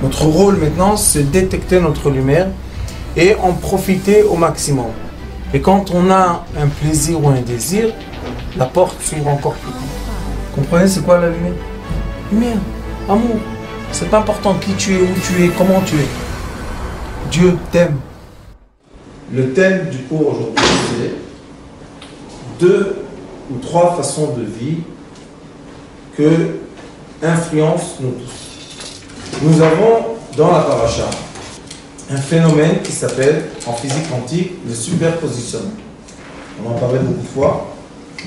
Notre rôle maintenant, c'est détecter notre lumière et en profiter au maximum. Et quand on a un plaisir ou un désir, la porte s'ouvre encore plus. Comprenez, c'est quoi la lumière? Lumière, amour. C'est pas important qui tu es, où tu es, comment tu es. Dieu t'aime. Le thème du cours aujourd'hui, c'est 2 ou 3 façons de vie que influencent nous tous. Nous avons dans la paracha un phénomène qui s'appelle, en physique quantique, le superpositionnement. On en parlait beaucoup de fois,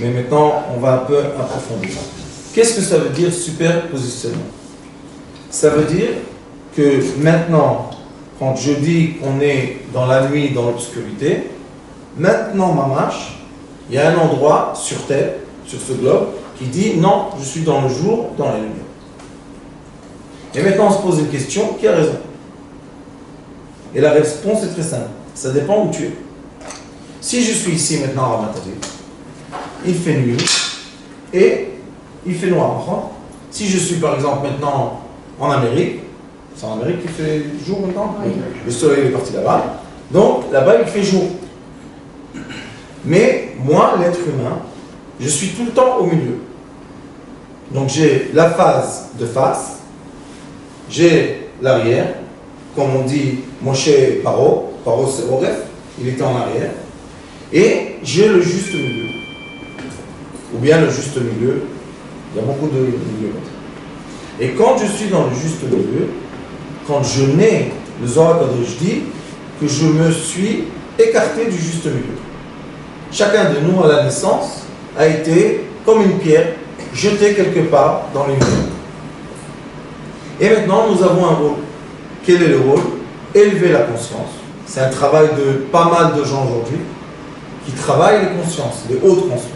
mais maintenant on va un peu approfondir. Qu'est-ce que ça veut dire superpositionnement? Ça veut dire que maintenant, quand je dis qu'on est dans la nuit, dans l'obscurité, maintenant mamash, il y a un endroit sur Terre, sur ce globe, qui dit non, je suis dans le jour, dans la lumière. Et maintenant on se pose une question, qui a raison? Et la réponse est très simple, ça dépend où tu es. Si je suis ici maintenant à Ramat Aviv, il fait nuit et il fait noir. Si je suis par exemple maintenant en Amérique, c'est en Amérique qu'il fait jour maintenant, oui. Le soleil est parti là-bas, donc là-bas il fait jour. Mais moi, l'être humain, je suis tout le temps au milieu. Donc j'ai la phase de face, j'ai l'arrière, comme on dit Moshe Paro c'est Oref, il était en arrière, et j'ai le juste milieu. Ou bien le juste milieu, il y a beaucoup de milieux. Et quand je suis dans le juste milieu, quand je nais, le Zohar Kadosh dit que je me suis écarté du juste milieu. Chacun de nous à la naissance a été comme une pierre jetée quelque part dans les murs. Et maintenant nous avons un rôle. Quel est le rôle? Élever la conscience. C'est un travail de pas mal de gens aujourd'hui qui travaillent les consciences, les hautes consciences.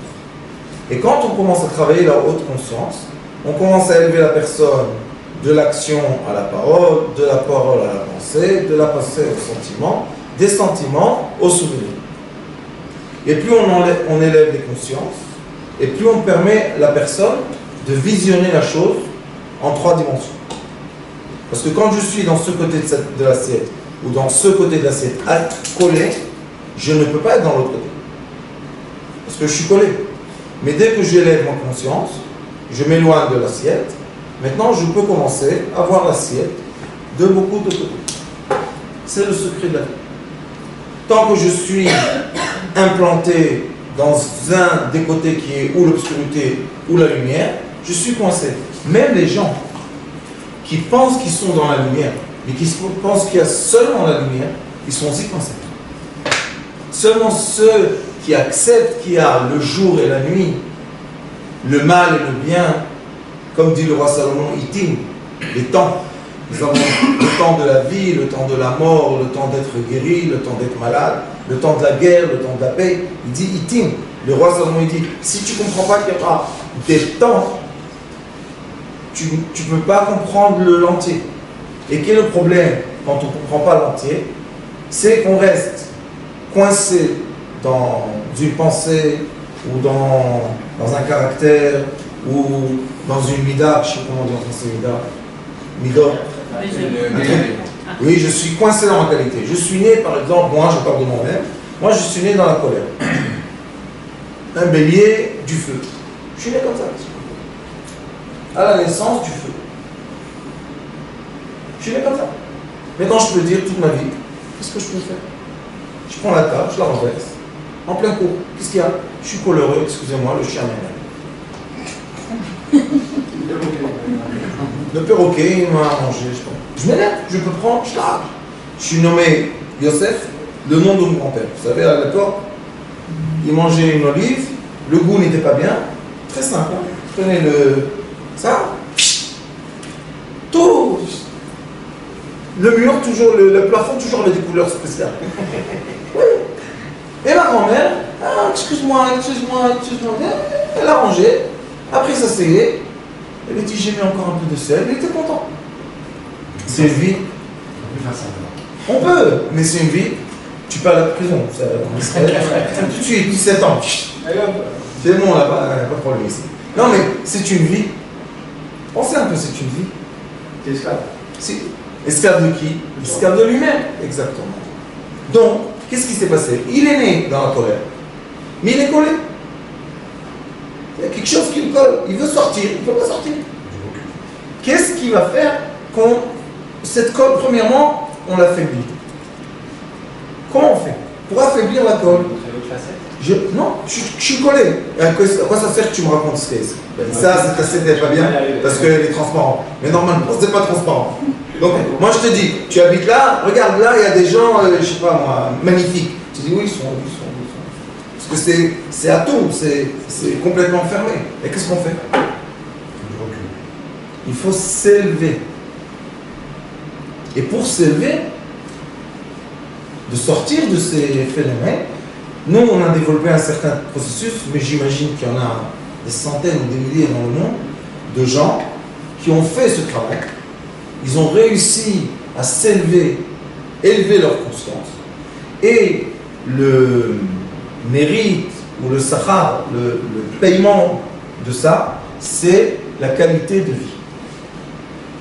Et quand on commence à travailler la haute conscience, on commence à élever la personne de l'action à la parole, de la parole à la pensée, de la pensée au sentiment, des sentiments au souvenir. Et plus on élève les consciences, et plus on permet à la personne de visionner la chose en 3 dimensions. Parce que quand je suis dans ce côté de l'assiette, ou dans ce côté de l'assiette collé, je ne peux pas être dans l'autre côté. Parce que je suis collé. Mais dès que j'élève ma conscience, je m'éloigne de l'assiette, maintenant je peux commencer à voir l'assiette de beaucoup de côtés. C'est le secret de la vie. Tant que je suis implanté dans un des côtés qui est ou l'obscurité ou la lumière, je suis coincé. Même les gens qui pensent qu'ils sont dans la lumière, mais qui pensent qu'il y a seulement la lumière, ils sont aussi coincés. Seulement ceux qui acceptent qu'il y a le jour et la nuit, le mal et le bien, comme dit le roi Salomon, itim, les temps. Nous avons le temps de la vie, le temps de la mort, le temps d'être guéri, le temps d'être malade, le temps de la guerre, le temps de la paix. Il dit itim. Le roi Salomon il dit, si tu ne comprends pas qu'il y a des temps, tu ne peux pas comprendre l'entier. Et quel est le problème quand on ne comprend pas l'entier? C'est qu'on reste coincé dans une pensée ou dans un caractère ou dans une mida, je ne sais pas comment on dit en français mida, oui, je suis coincé dans ma qualité. Je suis né, par exemple, moi je parle de moi-même, moi je suis né dans la colère. Un bélier du feu. Je suis né comme ça. À la naissance du feu. Je suis né comme ça. Maintenant je peux dire toute ma vie, qu'est-ce que je peux faire? Je prends la table, je la renverse. En plein cours. Qu'est-ce qu'il y a? Je suis coloreux, excusez-moi, le chien m'énerve. Le perroquet, il m'a mangé, je m'énerve, je peux prendre, je large. Je suis nommé Yosef, le nom de mon grand-père. Vous savez, à l'époque, il mangeait une olive, le goût n'était pas bien. Très simple, hein. Prenez ça, tout. Le mur, toujours, le plafond, toujours avec des couleurs spéciales. Oui. Et ma grand-mère, excuse-moi, elle a rangé, après ça s'est elle a dit j'ai mis encore un peu de sel, elle était content. C'est une vie. On peut, mais c'est une vie. Tu peux aller à la prison. Tout de suite, 17 ans. C'est bon là-bas, pas de problème ici. Non mais c'est une vie. Pensez un peu, c'est une vie. T'es esclave. Esclave de qui? Esclave de lui-même, exactement. Donc, qu'est-ce qui s'est passé? Il est né dans la colère, mais il est collé. Il y a quelque chose qui le colle. Il veut sortir, il ne peut pas sortir. Qu'est-ce qu'il va faire quand cette colle, premièrement, on l'affaiblit? Comment on fait pour affaiblir la colle? Non, je suis collé. À quoi ça sert que tu me racontes ce que c'est? Ça, c'est assez pas bien, parce qu'elle est transparente. Mais normalement, c'est pas transparent. Donc, moi je te dis, tu habites là, regarde là, il y a des gens, je sais pas moi, magnifiques. Tu dis oui, ils sont. Parce que c'est à tout, c'est complètement fermé. Et qu'est-ce qu'on fait? Il faut s'élever. Et pour s'élever, de sortir de ces phénomènes, nous on a développé un certain processus, mais j'imagine qu'il y en a des centaines ou des milliers dans le monde de gens qui ont fait ce travail. Ils ont réussi à s'élever, élever leur conscience. Et le mérite ou le sahar, le paiement de ça, c'est la qualité de vie.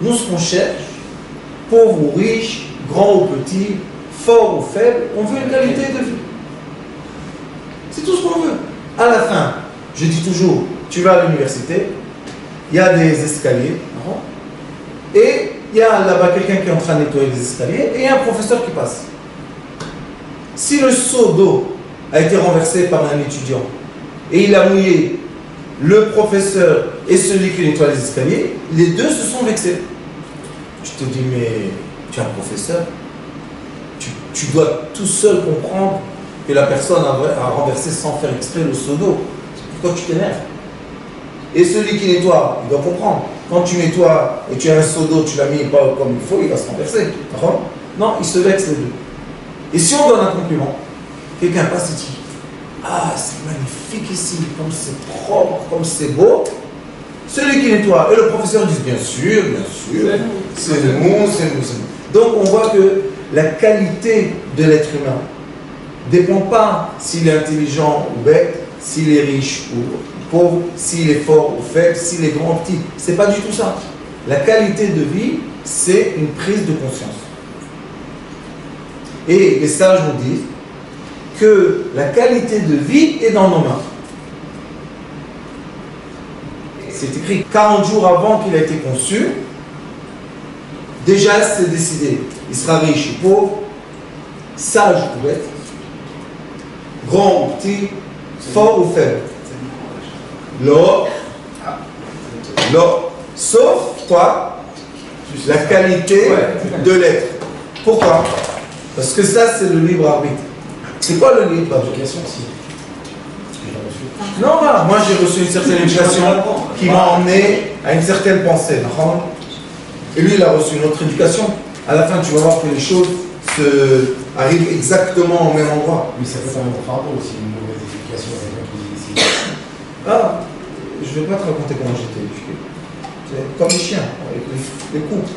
Nous, ce qu'on cherche, pauvre ou riche, grand ou petit, fort ou faible, on veut une qualité de vie. C'est tout ce qu'on veut. À la fin, je dis toujours, tu vas à l'université, il y a des escaliers, et il y a là-bas quelqu'un qui est en train de nettoyer les escaliers, et il y a un professeur qui passe. Si le seau d'eau a été renversé par un étudiant, et il a mouillé le professeur et celui qui nettoie les escaliers, les deux se sont vexés. Je te dis, mais tu es un professeur, tu dois tout seul comprendre que la personne a renversé sans faire exprès le seau d'eau. Pourquoi tu t'énerves? Et celui qui nettoie, il doit comprendre. Quand tu nettoies et tu as un seau d'eau, tu l'as mis pas comme il faut, il va se renverser. Non, il se vexe les deux. Et si on donne un compliment, quelqu'un passe et dit, ah, c'est magnifique ici, comme c'est propre, comme c'est beau. Celui qui nettoie et le professeur disent, bien sûr, c'est nous. Donc on voit que la qualité de l'être humain ne dépend pas s'il est intelligent ou bête, s'il est riche ou pauvre, s'il est fort ou faible, s'il est grand ou petit. C'est pas du tout ça. La qualité de vie, c'est une prise de conscience. Et les sages nous disent que la qualité de vie est dans nos mains. C'est écrit 40 jours avant qu'il a été conçu. Déjà, c'est décidé. Il sera riche ou pauvre, sage ou bête, grand ou petit, fort ou faible. L'or, sauf toi, la qualité de l'être. Pourquoi? Parce que ça, c'est le libre arbitre. C'est quoi le libre arbitre? Non, voilà. Moi j'ai reçu une certaine éducation qui m'a emmené à une certaine pensée. Et lui, il a reçu une autre éducation. À la fin, tu vas voir que les choses arrivent exactement au même endroit. Mais ça peut quand même être rapport aussi, une mauvaise éducation avec quelqu'un qui dit ici. Ah, je ne vais pas te raconter comment j'étais éduqué. C'est comme les chiens, avec les coups.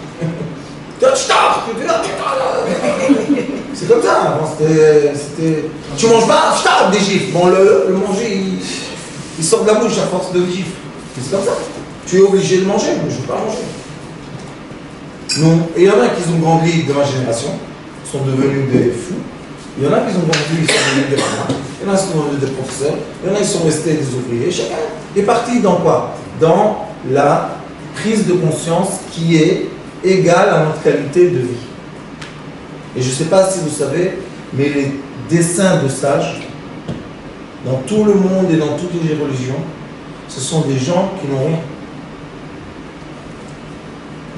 C'est comme ça, avant c'était... Tu manges pas, des gifles. Bon, le manger, il sort de la bouche à force de gifles. C'est comme ça. Tu es obligé de manger, mais je ne veux pas manger. Non. Et il y en a qui ont grandi de ma génération, sont devenus des fous. Il y en a qui ont grandi, ils sont devenus des parents. Il y en a qui sont devenus des professeurs. Il y en a qui sont restés des ouvriers. Chacun est parti dans quoi? Dans la prise de conscience qui est égale à notre qualité de vie. Et je ne sais pas si vous savez, mais les dessins de sages, dans tout le monde et dans toutes les religions, ce sont des gens qui n'ont rien.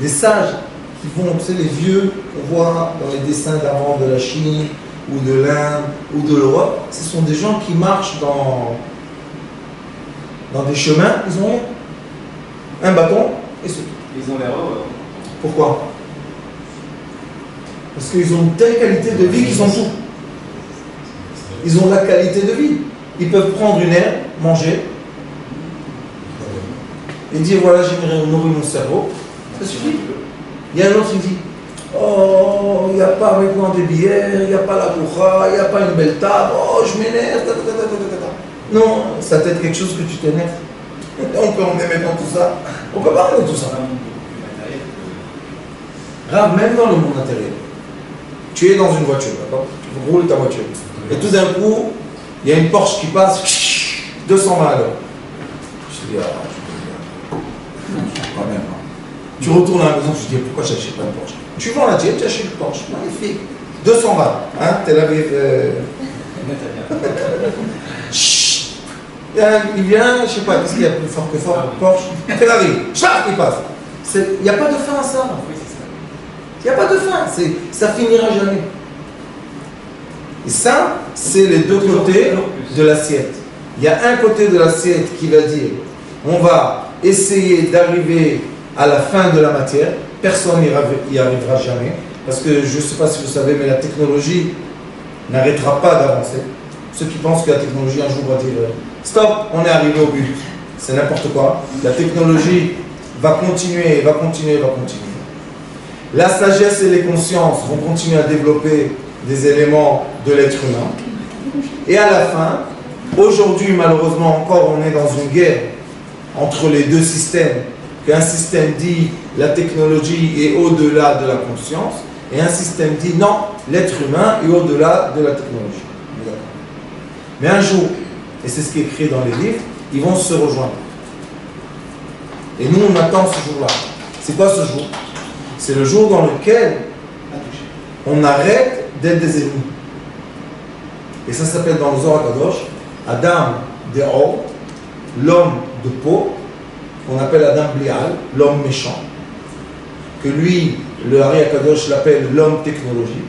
Des sages qui vont, tu sais, les vieux qu'on voit dans les dessins d'avant de la Chine, ou de l'Inde, ou de l'Europe, ce sont des gens qui marchent dans des chemins, ils ont rien. Un bâton, et c'est tout. Ils ont l'air heureux. Pourquoi? Parce qu'ils ont une telle qualité de vie qu'ils ont tout. Ils ont la qualité de vie. Ils peuvent prendre une herbe, manger, et dire voilà, j'ai nourri mon cerveau. Ça suffit. Il y a un autre qui dit oh, il n'y a pas maintenant des bières, il n'y a pas la bourra, il n'y a pas une belle table, oh, je m'énerve. Non, ça peut être quelque chose que tu t'énerves. On peut emmener maintenant tout ça. On peut pas emmener tout ça. Grave, même dans le monde intérieur. Tu es dans une voiture, d'accord? Tu roules ta voiture. Et tout d'un coup, il y a une Porsche qui passe, 220 à l'heure. Je te dis, quand même. Hein. Tu retournes à la maison, tu te dis, pourquoi je n'achète pas une Porsche? Tu vends la tienne, tu achètes une Porsche. Magnifique. 220. Hein, Tel Aviv. Il vient, je ne sais pas, qu'est-ce qu'il y a plus fort que fort? Porsche. Tel Aviv. Chac, il passe. Il n'y a pas de fin à ça. Il n'y a pas de fin. Ça finira jamais. Et ça, c'est les deux côtés de l'assiette. Il y a un côté de l'assiette qui va dire, on va essayer d'arriver à la fin de la matière. Personne n'y arrivera jamais. Parce que je ne sais pas si vous savez, mais la technologie n'arrêtera pas d'avancer. Ceux qui pensent que la technologie un jour va dire stop, on est arrivé au but. C'est n'importe quoi. La technologie va continuer, va continuer, va continuer. La sagesse et les consciences vont continuer à développer des éléments de l'être humain. Et à la fin, aujourd'hui malheureusement encore, on est dans une guerre entre les deux systèmes. Qu'un système dit la technologie est au-delà de la conscience, et un système dit non, l'être humain est au-delà de la technologie. Mais un jour, et c'est ce qui est écrit dans les livres, ils vont se rejoindre. Et nous, on attend ce jour-là. C'est quoi ce jour? C'est le jour dans lequel on arrête d'être des ennemis. Et ça s'appelle dans le Zohar Kadosh, Adam Deor, l'homme de peau, qu'on appelle Adam Blial, l'homme méchant, que lui, le Hari Akadosh l'appelle l'homme technologie.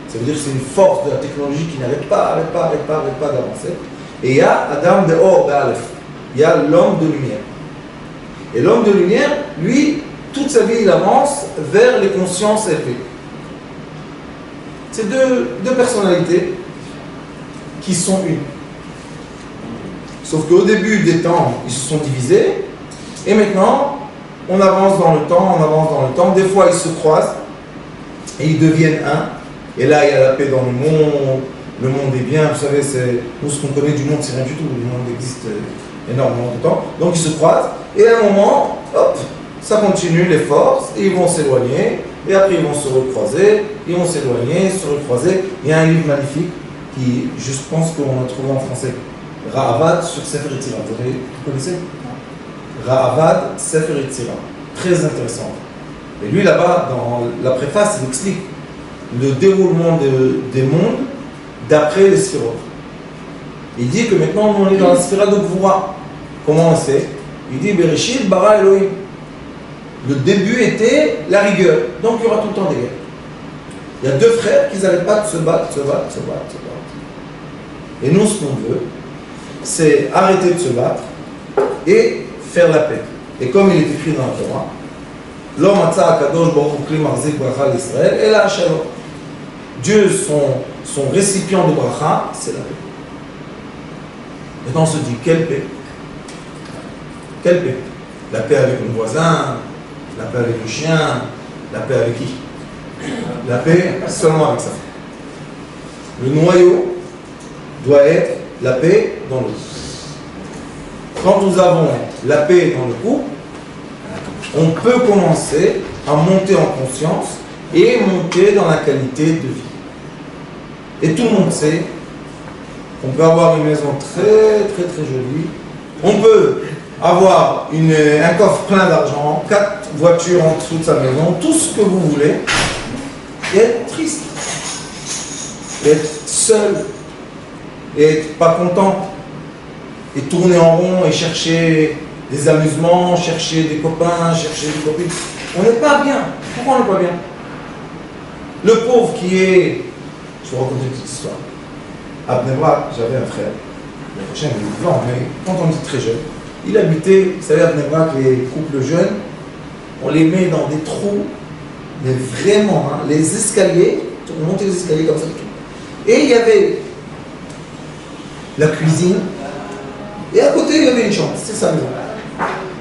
Ça veut dire que c'est une force de la technologie qui n'arrête pas d'avancer. Et il y a Adam de Or, d'Aleph. Il y a l'homme de lumière. Et l'homme de lumière, lui, toute sa vie, il avance vers les consciences élevées. C'est deux personnalités qui sont une. Sauf qu'au début des temps, ils se sont divisés. Et maintenant, on avance dans le temps, Des fois, ils se croisent et ils deviennent un. Et là, il y a la paix dans le monde est bien. Vous savez, nous, ce qu'on connaît du monde, c'est rien du tout. Le monde existe énormément de temps. Donc, ils se croisent. Et à un moment, hop, ça continue, les forces, et ils vont s'éloigner. Et après, ils vont se recroiser. Ils vont s'éloigner, se recroiser. Il y a un livre magnifique qui, je pense qu'on a trouvé en français. Ra'avad sur Sefer Yetzira. Vous connaissez? Ra'avad, Sefer Yetzira. Très intéressant. Et lui, là-bas, dans la préface, il explique le déroulement des mondes d'après les sphérotes. Il dit que maintenant, on est dans la sphère de Gvura. Comment on sait? Il dit Bereshit bara Elohim. Le début était la rigueur. Donc, il y aura tout le temps des guerres. Il y a deux frères qui n'arrêtent pas de se battre. Et nous, ce qu'on veut, c'est arrêter de se battre et faire la paix. Et comme il est écrit dans la Torah, l'homme atza akadosh baruch hu kli marzik bracha l'Israël et la shalom. Dieu, son récipient de bracha, c'est la paix. Maintenant on se dit, quelle paix? Quelle paix? La paix avec le voisin, la paix avec le chien, la paix avec qui? La paix seulement avec ça. Le noyau doit être la paix dans le couple. Quand nous avons la paix dans le couple, on peut commencer à monter en conscience et monter dans la qualité de vie. Et tout le monde sait qu'on peut avoir une maison très jolie. On peut avoir un coffre plein d'argent, 4 voitures en dessous de sa maison, tout ce que vous voulez, et être triste, et être seul, et être pas content, et tourner en rond et chercher des amusements, chercher des copains, chercher des copines. On n'est pas bien. Pourquoi on n'est pas bien? Le pauvre qui est... Je vais vous raconter une petite histoire. À Bnei Brak, j'avais un frère. Le prochain, il est blanc, mais quand on dit très jeune, il habitait, vous savez, à Bnei Brak, les couples jeunes, on les met dans des trous, mais vraiment, hein, les escaliers, on montait les escaliers comme ça. Et il y avait la cuisine, et à côté, il y avait une chambre, c'est sa maison.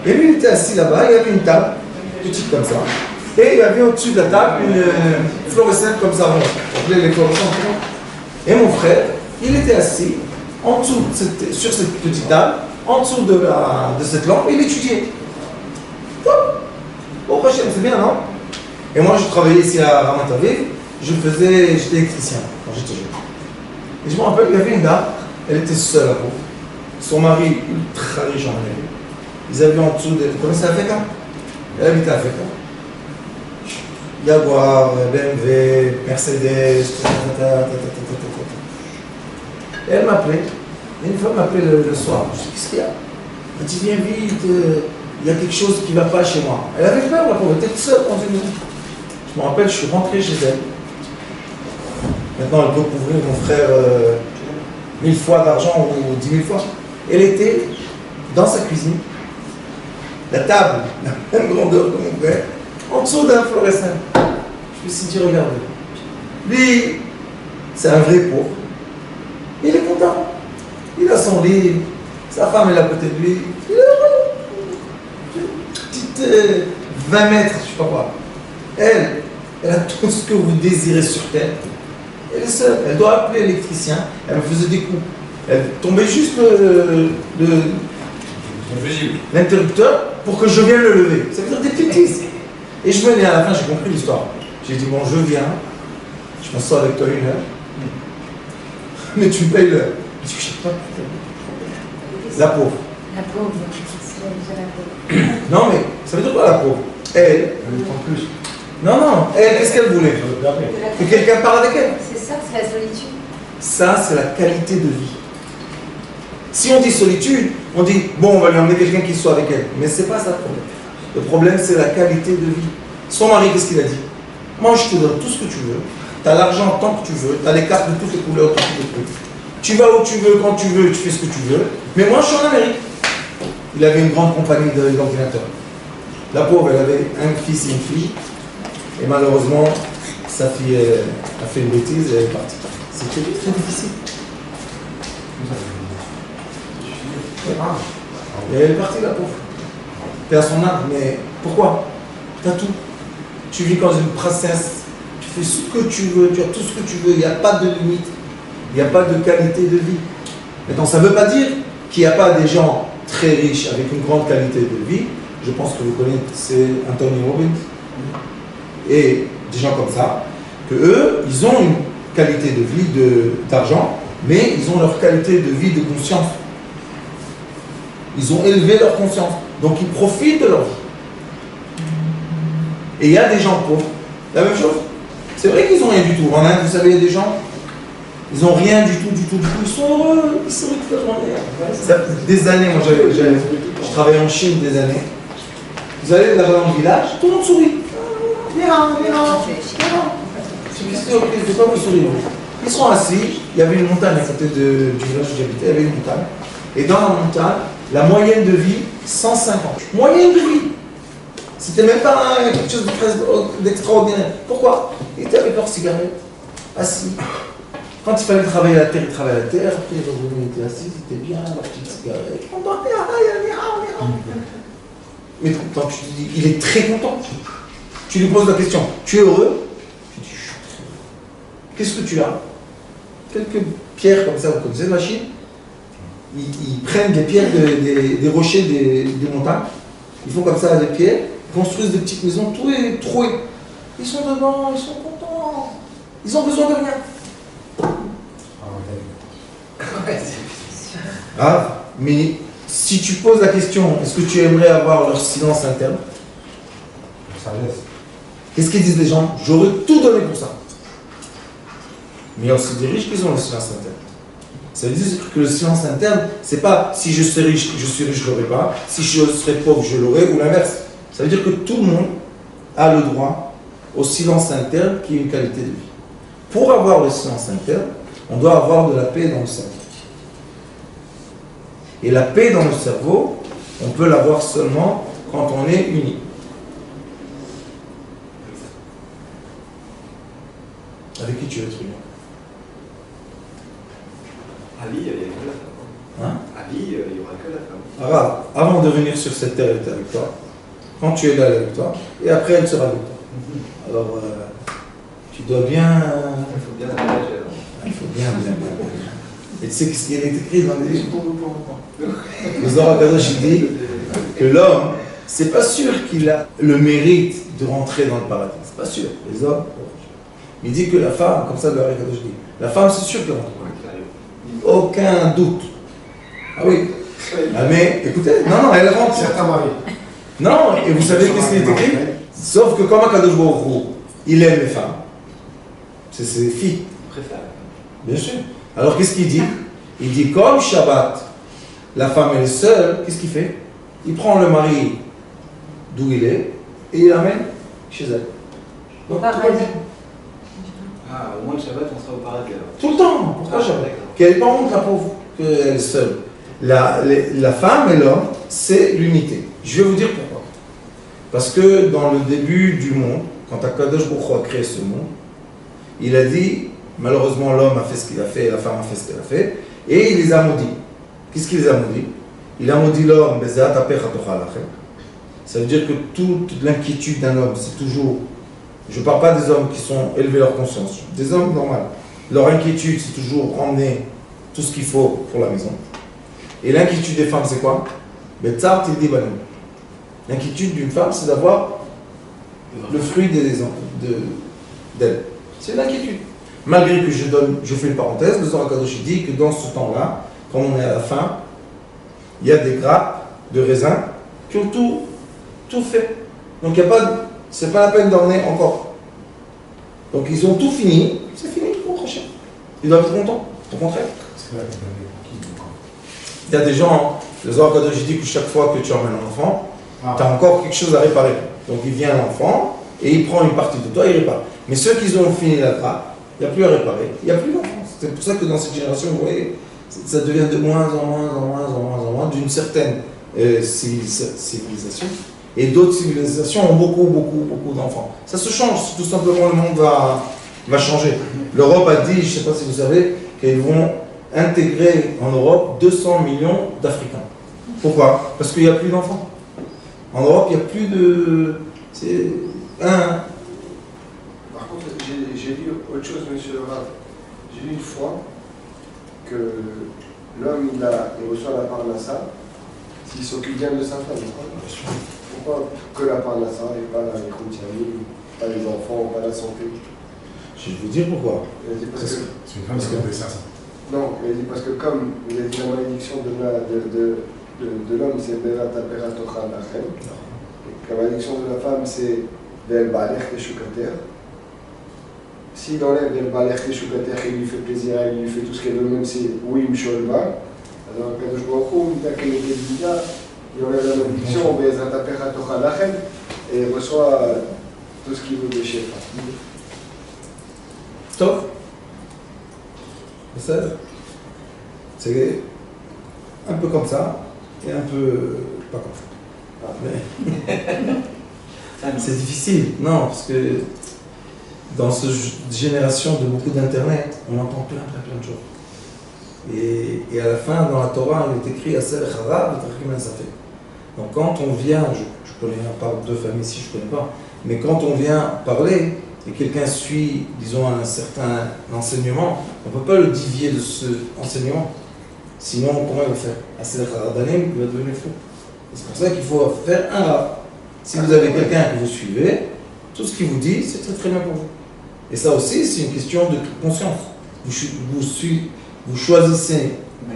Et lui, il était assis là-bas, il y avait une table, petite comme ça. Et il y avait au-dessus de la table une fluorescente comme ça. On appelait les fluorescentes. Et mon frère, il était assis en dessous sur cette petite table, en dessous de cette lampe, et il étudiait. Oh, Hachem, c'est bien, non? Et moi, je travaillais ici à Ramat Aviv, j'étais électricien quand j'étais jeune. Et je me rappelle, il y avait une dame, elle était seule à Pau. Son mari, ultra riche en Amérique. Ils avaient en dessous de. Vous connaissez la FECA? Elle habitait à FECA. Jaguar, BMW, Mercedes, et elle m'appelait. Et une fois, elle m'appelait le soir. Je dis, qu'est-ce qu'il y a? Elle dit, viens vite, il y a quelque chose qui ne va pas chez moi. Elle avait peur, la pauvre, elle était toute seule dans une maison. Je me rappelle, je suis rentré chez elle. Maintenant, elle peut couvrir mon frère 1000 fois d'argent ou 10 000 fois. Elle était dans sa cuisine, la table, la même grandeur que mon frère, en dessous d'un fluorescent. Je me suis dit, regardez, lui, c'est un vrai pauvre. Il est content. Il a son lit, sa femme est à côté de lui. Il est heureux. Petite 20 mètres, je ne sais pas quoi. Elle a tout ce que vous désirez sur terre. Elle est seule. Elle doit appeler l'électricien. Elle me faisait des coups. Elle tombait juste l'interrupteur pour que je vienne le lever. Ça veut dire des petits. Et je venais à la fin, j'ai compris l'histoire. J'ai dit, bon, je viens. Je m'en sors avec toi 1 heure. Mais tu me payes l'heure. Je dis, je sais pas. La pauvre. La pauvre. Non, mais ça veut dire quoi la pauvre? Elle prend plus. Non, elle, qu'est-ce qu'elle voulait? Que quelqu'un parle avec elle. C'est ça, c'est la solitude. Ça, c'est la qualité de vie. Si on dit solitude, on dit, bon, on va lui emmener quelqu'un qui soit avec elle. Mais c'est pas ça le problème. Le problème, c'est la qualité de vie. Son mari, qu'est-ce qu'il a dit? Moi, je te donne tout ce que tu veux. Tu as l'argent tant que tu veux. Tu as les cartes de toutes les couleurs, tous les trucs. Tu vas où tu veux, quand tu veux, tu fais ce que tu veux. Mais moi, je suis en Amérique. Il avait une grande compagnie d'ordinateurs. La pauvre, elle avait un fils et une fille. Et malheureusement, sa fille a fait une bêtise et elle est partie. C'était très difficile. Et elle est partie, la pauvre. T'es à son âme, mais pourquoi? T'as tout. Tu vis comme une princesse. Tu fais ce que tu veux, tu as tout ce que tu veux. Il n'y a pas de limite. Il n'y a pas de qualité de vie. Maintenant, ça ne veut pas dire qu'il n'y a pas des gens très riches avec une grande qualité de vie. Je pense que vous connaissez Anthony Robbins. Et des gens comme ça, que eux, ils ont une qualité de vie d'argent, mais ils ont leur qualité de vie de conscience. Ils ont élevé leur conscience. Donc ils profitent de leur vie. Et il y a des gens pauvres. La même chose. C'est vrai qu'ils n'ont rien du tout. En Inde, vous savez, il y a des gens, ils n'ont rien du tout. Ils sont heureux. Ils sont heureux toute la journée. Des années, moi, je travaillais en Chine des années. Vous allez là-bas dans le village, tout le monde sourit. C'est pas vous sourire. Ils sont assis, il y avait une montagne à côté du village où j'habitais, il y avait une montagne. Et dans la montagne, la moyenne de vie, 150. Moyenne de vie. C'était même pas quelque chose d'extraordinaire. Pourquoi? Ils étaient avec leur cigarette, assis. Quand il fallait travailler à la terre, ils travaillaient à la terre. Après, ils revenaient, ils étaient assis, ils étaient bien, leur petite cigarette. Mais quand tu te dis, il est très content. Tu lui poses la question, tu es heureux? Tu dis, je suis très heureux. Qu'est-ce que tu as? Quelques pierres comme ça, vous connaissez la Chine? Ils prennent des pierres des rochers des montagnes. Ils font comme ça des pierres, ils construisent des petites maisons, tout est troué. Ils sont dedans, ils sont contents. Ils ont besoin de rien. Grave, mais si tu poses la question, est-ce que tu aimerais avoir leur silence interne? Qu'est-ce qu'ils disent les gens? J'aurais tout donné pour ça. Mais il y a aussi des riches qui ont le silence interne. Ça veut dire que le silence interne, c'est pas si je suis riche, je ne l'aurai pas, si je serais pauvre, je l'aurai, ou l'inverse. Ça veut dire que tout le monde a le droit au silence interne qui est une qualité de vie. Pour avoir le silence interne, on doit avoir de la paix dans le cerveau. Et la paix dans le cerveau, on peut l'avoir seulement quand on est uni. Avec qui tu veux être uni? Ali, il n'y a que la femme. Ali, il n'y aura que la femme. Arabe, avant de venir sur cette terre, elle est avec toi. Quand tu es là, elle est avec toi. Et après, elle sera avec toi. Alors, tu dois bien... Il faut bien aménager. Il faut bien. Et tu sais ce qui est écrit dans les livres? Le Zohar Kadosh dit que l'homme, c'est pas sûr qu'il a le mérite de rentrer dans le paradis. C'est pas sûr. Les hommes, il dit que la femme, comme ça le Kadosh dit, la femme c'est sûr qu'elle rentre. Aucun doute. Ah oui. Ah, mais écoutez, non, elle rentre. Certains maris. Non, et vous savez qu'est-ce qu'il est écrit? Sauf que comme Akadosh Baruch Hu, il aime les femmes. C'est ses filles. Il préfère. Bien sûr. Alors qu'est-ce qu'il dit? Il dit comme Shabbat, la femme elle est seule, qu'est-ce qu'il fait? Il prend le mari d'où il est et il l'amène chez elle. Donc, tout va bien. Ah, au moins le Shabbat, on sera au paradis alors. Tout le temps. Pourquoi Shabbat? D'accord. Qu'elle n'est pas honte, la pauvre, qu'elle est seule. La femme et l'homme, c'est l'unité. Je vais vous dire pourquoi. Parce que dans le début du monde, quand Akadosh Baruch Hu a créé ce monde, il a dit, malheureusement l'homme a fait ce qu'il a fait et la femme a fait ce qu'elle a fait, et il les a maudits. Qu'est-ce qu'il les a maudits? Il a maudit l'homme, ça veut dire que toute l'inquiétude d'un homme, c'est toujours, je ne parle pas des hommes qui sont élevés leur conscience, des hommes normaux, leur inquiétude c'est toujours emmener tout ce qu'il faut pour la maison. Et l'inquiétude des femmes c'est quoi? L'inquiétude d'une femme c'est d'avoir le fruit d'elle. C'est l'inquiétude. Malgré que je fais une parenthèse, le Zohar HaKadosh dit que dans ce temps-là, quand on est à la fin, il y a des grappes de raisins qui ont tout fait. Donc il y a pas, c'est pas la peine d'emmener encore. Donc ils ont tout fini, c'est fini pour prochain. Ils doivent être contents, au contraire. Il y a des gens, le Zohar HaKadosh dit que chaque fois que tu emmènes un enfant, tu as encore quelque chose à réparer. Donc il vient l'enfant et il prend une partie de toi et il répare. Mais ceux qui ont fini la grappe, il n'y a plus à réparer, il n'y a plus d'enfants. C'est pour ça que dans cette génération, vous voyez, ça devient de moins en moins d'une certaine civilisation. Et d'autres civilisations ont beaucoup d'enfants. Ça se change, tout simplement le monde va changer. L'Europe a dit, je ne sais pas si vous savez, qu'ils vont intégrer en Europe 200 millions d'Africains. Pourquoi? Parce qu'il n'y a plus d'enfants. En Europe, il n'y a plus de... C'est un... Par contre, j'ai lu autre chose, monsieur le Rav. J'ai lu une fois que l'homme, il reçoit la parnassa s'il s'occupe bien de sa femme. Pourquoi que la parnassa et pas les routiers, pas les enfants, pas la santé? Je vais vous dire pourquoi. C'est une femme qui a fait ça. Non, il dit parce que comme il a dit la malédiction de l'homme, c'est Bela Tapera Tocha Lachem. La malédiction de la femme, c'est Vel Balech Teshukater. S'il enlève Vel Balech Teshukater, il lui fait plaisir, il lui fait tout ce qu'elle veut, même si oui, Msholba. Alors, Kadosh Baruch Hu, il a qu'il était bizarre, il enlève la malédiction, Bela Tapera Tocha Lachem, et il reçoit tout ce qu'il veut de chez lui. Stop. C'est un peu comme ça et un peu pas comme ça. Mais c'est difficile, non, parce que dans cette génération de beaucoup d'internet, on entend plein de choses. Et à la fin, dans la Torah, il est écrit Aser Charav et Trachimen Safek. Donc quand on vient, je connais un par deux familles ici, je ne connais pas, mais quand on vient parler, et quelqu'un suit, disons, un certain enseignement, on ne peut pas le dévier de ce enseignement. Sinon, comment il va faire? Assez Haradanim, il va devenir fou. C'est pour ça qu'il faut faire un rab. Si vous avez quelqu'un que vous suivez, tout ce qu'il vous dit, c'est très bien pour vous. Et ça aussi, c'est une question de conscience. Vous choisissez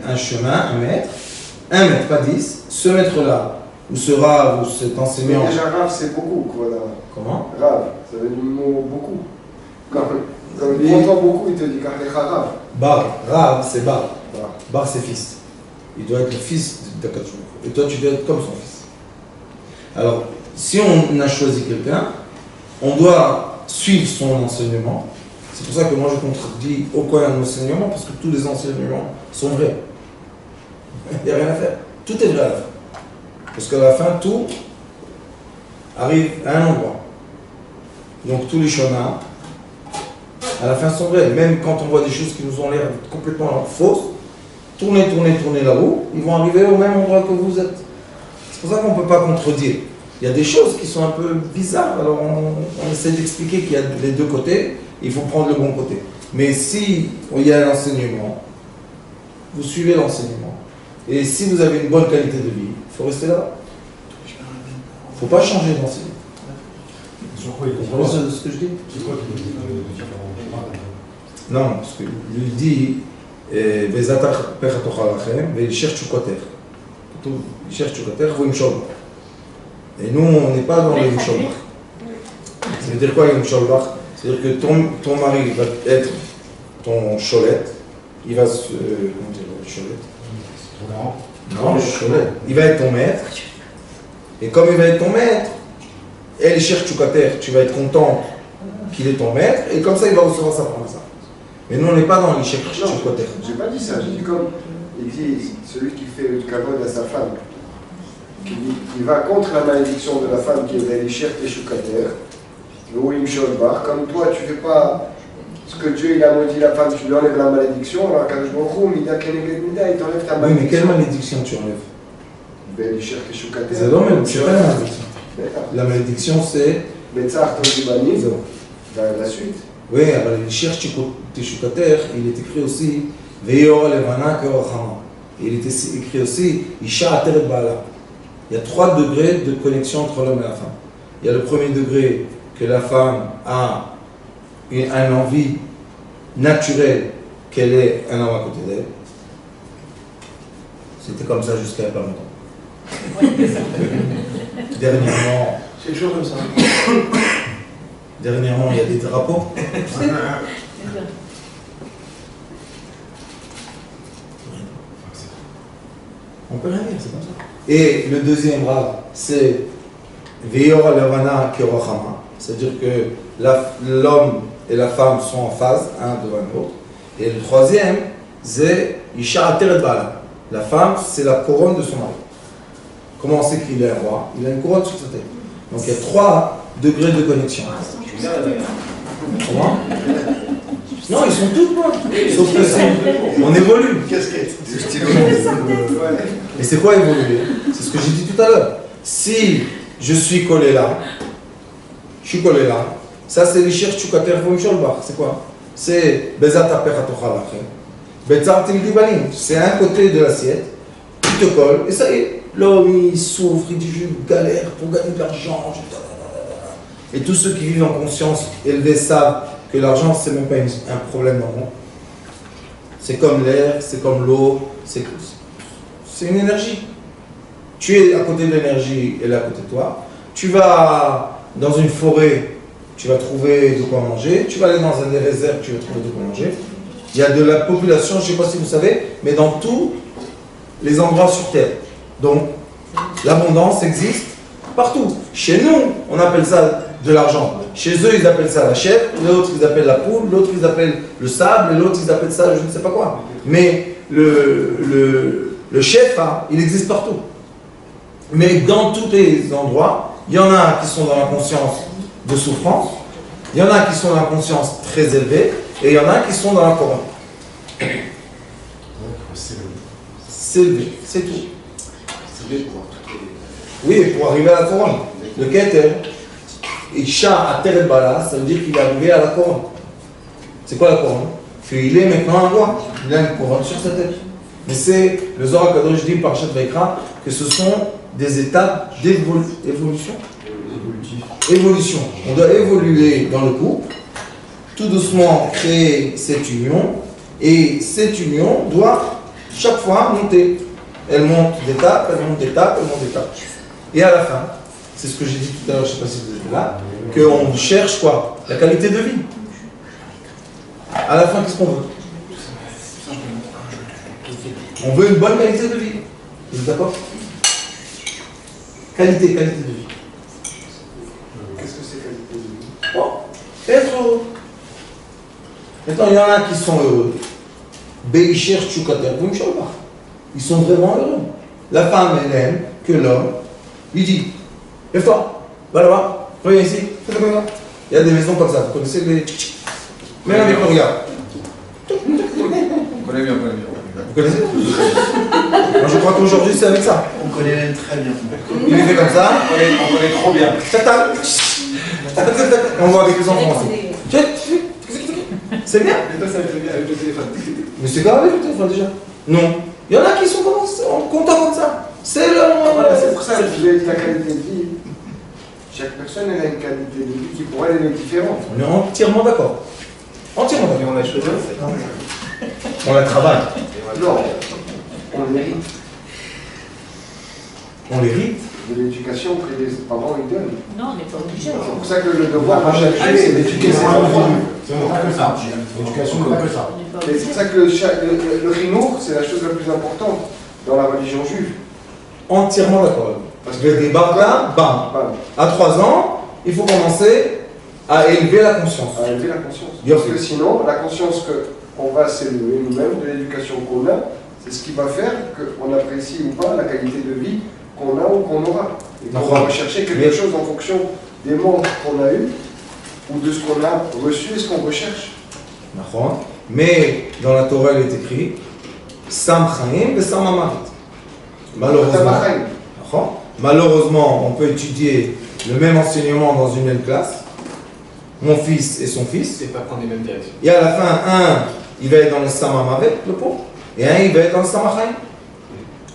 un chemin, un maître, pas 10, ce maître-là, ou ce rab, ou cet enseignant. Mais déjà, rab, c'est beaucoup, quoi. Là. Comment? Rab, ça veut dire le mot beaucoup. Quand il entend beaucoup, il te dit Rab. Rab, c'est Bar. Bar, c'est fils. Il doit être le fils d'Akadosh Baruch Hu. Et toi, tu dois être comme son fils. Alors, si on a choisi quelqu'un, on doit suivre son enseignement. C'est pour ça que moi, je contredis aucun enseignement, parce que tous les enseignements sont vrais. Il n'y a rien à faire. Tout est vrai à la fin. Parce qu'à la fin, tout arrive à un endroit. Donc, tous les chemins, à la fin, sont vrais. Même quand on voit des choses qui nous ont l'air complètement fausses, tournez la roue, ils vont arriver au même endroit que vous êtes. C'est pour ça qu'on ne peut pas contredire. Il y a des choses qui sont un peu bizarres, alors on essaie d'expliquer qu'il y a les deux côtés, il faut prendre le bon côté. Mais si il y a un enseignement, vous suivez l'enseignement. Et si vous avez une bonne qualité de vie, il faut rester là-bas. faut pas changer d'enseignement. Sur quoi il Vous comprenez ce que je dis? C'est quoi qui est Non, parce que lui dit Vezatar Peratocha mais il cherche Chukoter. Il cherche Chukoter, vous me chômez. Et nous, on n'est pas dans les Msholbach. Ça veut dire quoi, Yom Sholbach? C'est-à-dire que ton mari va être ton cholette, il va se. Comment dire, cholette? Non, cholette. Il va être ton maître. Et comme il va être ton maître, elle cherche Chukoter, tu vas être content qu'il est ton maître, et comme ça, il va recevoir sa femme. Mais nous, on n'est pas dans les cherches Chukoter. J'ai pas dit ça, j'ai dit comme. Il dit celui qui fait le kavod à sa femme. Il va contre la malédiction de la femme qui est Velishert et Shukater, Louim Sholbar. Comme toi, tu ne fais pas ce que Dieu il a maudit la femme, tu lui enlèves la malédiction, alors quand je m'en Mida Keneged Mida, il t'enlève ta malédiction. Oui, mais quelle malédiction tu enlèves? Velishert et Shukater. C'est pas la malédiction. La malédiction, c'est. Metzar Tozibani, la suite. Oui, alors Velishert et Shukater, il est écrit aussi Veyor Levana Kerochama. Il est écrit aussi Isha Ateret Bala. Il y a 3 degrés de connexion entre l'homme et la femme. Il y a le premier degré que la femme a une envie naturelle qu'elle ait un homme à côté d'elle. C'était comme ça jusqu'à il n'y a pas longtemps. Dernièrement, C'est toujours comme ça. Dernièrement, il y a des drapeaux. On peut rien dire, c'est comme ça. Et le deuxième rab, c'est Veyor Levana Kerochama, c'est-à-dire que l'homme et la femme sont en phase, un devant l'autre. Et le troisième, c'est Isha Ateret Bala. La femme, c'est la couronne de son mari. Comment on sait qu'il est un roi? Il a une couronne sur sa tête. Donc il y a 3 degrés de connexion. Comment? Non, ils sont tous bons. Sauf que on évolue. Casquette. Et c'est quoi évoluer? C'est ce que j'ai dit tout à l'heure. Si je suis collé là, ça c'est l'Isher Chukater Vom Sholbach. C'est quoi? C'est Bezat Aperatocha Lachem. Bezat Tildibalim. C'est un côté de l'assiette. Tu te colles et ça y est. L'homme il souffre, il dit je galère pour gagner de l'argent. Et tous ceux qui vivent en conscience élevée savent que l'argent c'est même pas un problème dans le monde. C'est comme l'air, c'est comme l'eau, c'est une énergie. Tu es à côté de l'énergie, elle est à côté de toi. Tu vas dans une forêt, tu vas trouver de quoi manger. Tu vas aller dans un des réserves, tu vas trouver de quoi manger. Il y a de la population, je ne sais pas si vous savez, mais dans tous les endroits sur Terre. Donc, l'abondance existe partout. Chez nous, on appelle ça de l'argent. Chez eux, ils appellent ça la chèvre, l'autre, ils appellent la poule, l'autre, ils appellent le sable, et l'autre, ils appellent ça je ne sais pas quoi. Mais le chef, hein, il existe partout. Mais dans tous les endroits, il y en a qui sont dans la conscience de souffrance, il y en a qui sont dans la conscience très élevée, et il y en a qui sont dans la couronne. C'est élevé, c'est tout. Oui, pour arriver à la couronne. Le Keter, Isha Ateret Bala, ça veut dire qu'il est arrivé à la couronne. C'est quoi la couronne? Qu'il est maintenant un roi. Il a une couronne sur sa tête. Mais c'est, le Zohar Kadosh dit par Parashat Vaikra, que ce sont des étapes d'évolution. Évolution. On doit évoluer dans le couple, tout doucement créer cette union, et cette union doit chaque fois monter. Elle monte d'étape, elle monte d'étape, elle monte d'étape. Et à la fin, c'est ce que j'ai dit tout à l'heure, je ne sais pas si vous êtes là, qu'on cherche quoi? La qualité de vie. À la fin, qu'est-ce qu'on veut? On veut une bonne qualité de vie. Vous êtes d'accord? Qualité de vie. Qu'est-ce que c'est qualité de vie? Bon, être heureux. Maintenant, il y en a qui sont heureux. Be'isher Chukater Vom Sholbach. Ils sont vraiment heureux. La femme, elle aime que l'homme lui dit lève-toi, va là-bas, reviens ici, fais comme ça. Il y a des maisons comme ça, vous connaissez les tchic-tchic. Même avec le regard. On connaît bien. Vous connaissez? Moi je crois qu'aujourd'hui c'est avec ça. On connaît même très bien. Il est fait comme ça. On connaît trop bien. On voit avec les enfants aussi. C'est bien. Et toi, ça fait bien avec le téléphone. Mais c'est grave avec le téléphone déjà. Non. Il y en a qui sont contents comme ça. C'est le. Voilà, c'est pour ça que je vous ai dit la qualité de vie. Chaque personne elle a une qualité de vie qui pour elle est différente. On est entièrement d'accord. Entièrement Et d'accord. on a choisi en fait. On la travaille. Non, on hérite On l'hérite. de l'éducation que les parents ils donnent. Non, on n'est pas obligé. C'est pour ça que le devoir de chaque juif, c'est d'éduquer ses enfants. C'est que ça. L'éducation, c'est que ça. On n'est pas Et obligé. c'est pour ça que le chinour, c'est la chose la plus importante dans la religion juive. Entièrement d'accord. Parce Je vais des barda, bam. Bam, À 3 ans, il faut commencer à élever la conscience. à élever la conscience. Bien Parce sûr. que sinon, la conscience qu'on va s'élever nous-mêmes, de l'éducation qu'on a, c'est ce qui va faire qu'on apprécie ou pas la qualité de vie qu'on a ou qu'on aura. Et qu'on va D'accord. rechercher quelque Mais- chose en fonction des manques qu'on a eus ou de ce qu'on a reçu et ce qu'on recherche. D'accord. Mais dans la Torah, il est écrit Sam Chaim et Sam Amarit. Malheureusement, Tabachaim. d'accord. Malheureusement, on peut étudier le même enseignement dans une même classe, mon fils et son fils, C'est pas prendre les mêmes directions. et à la fin, un, il va être dans le Sam Amarit, le pauvre, et un, il va être dans le Sam Chaim.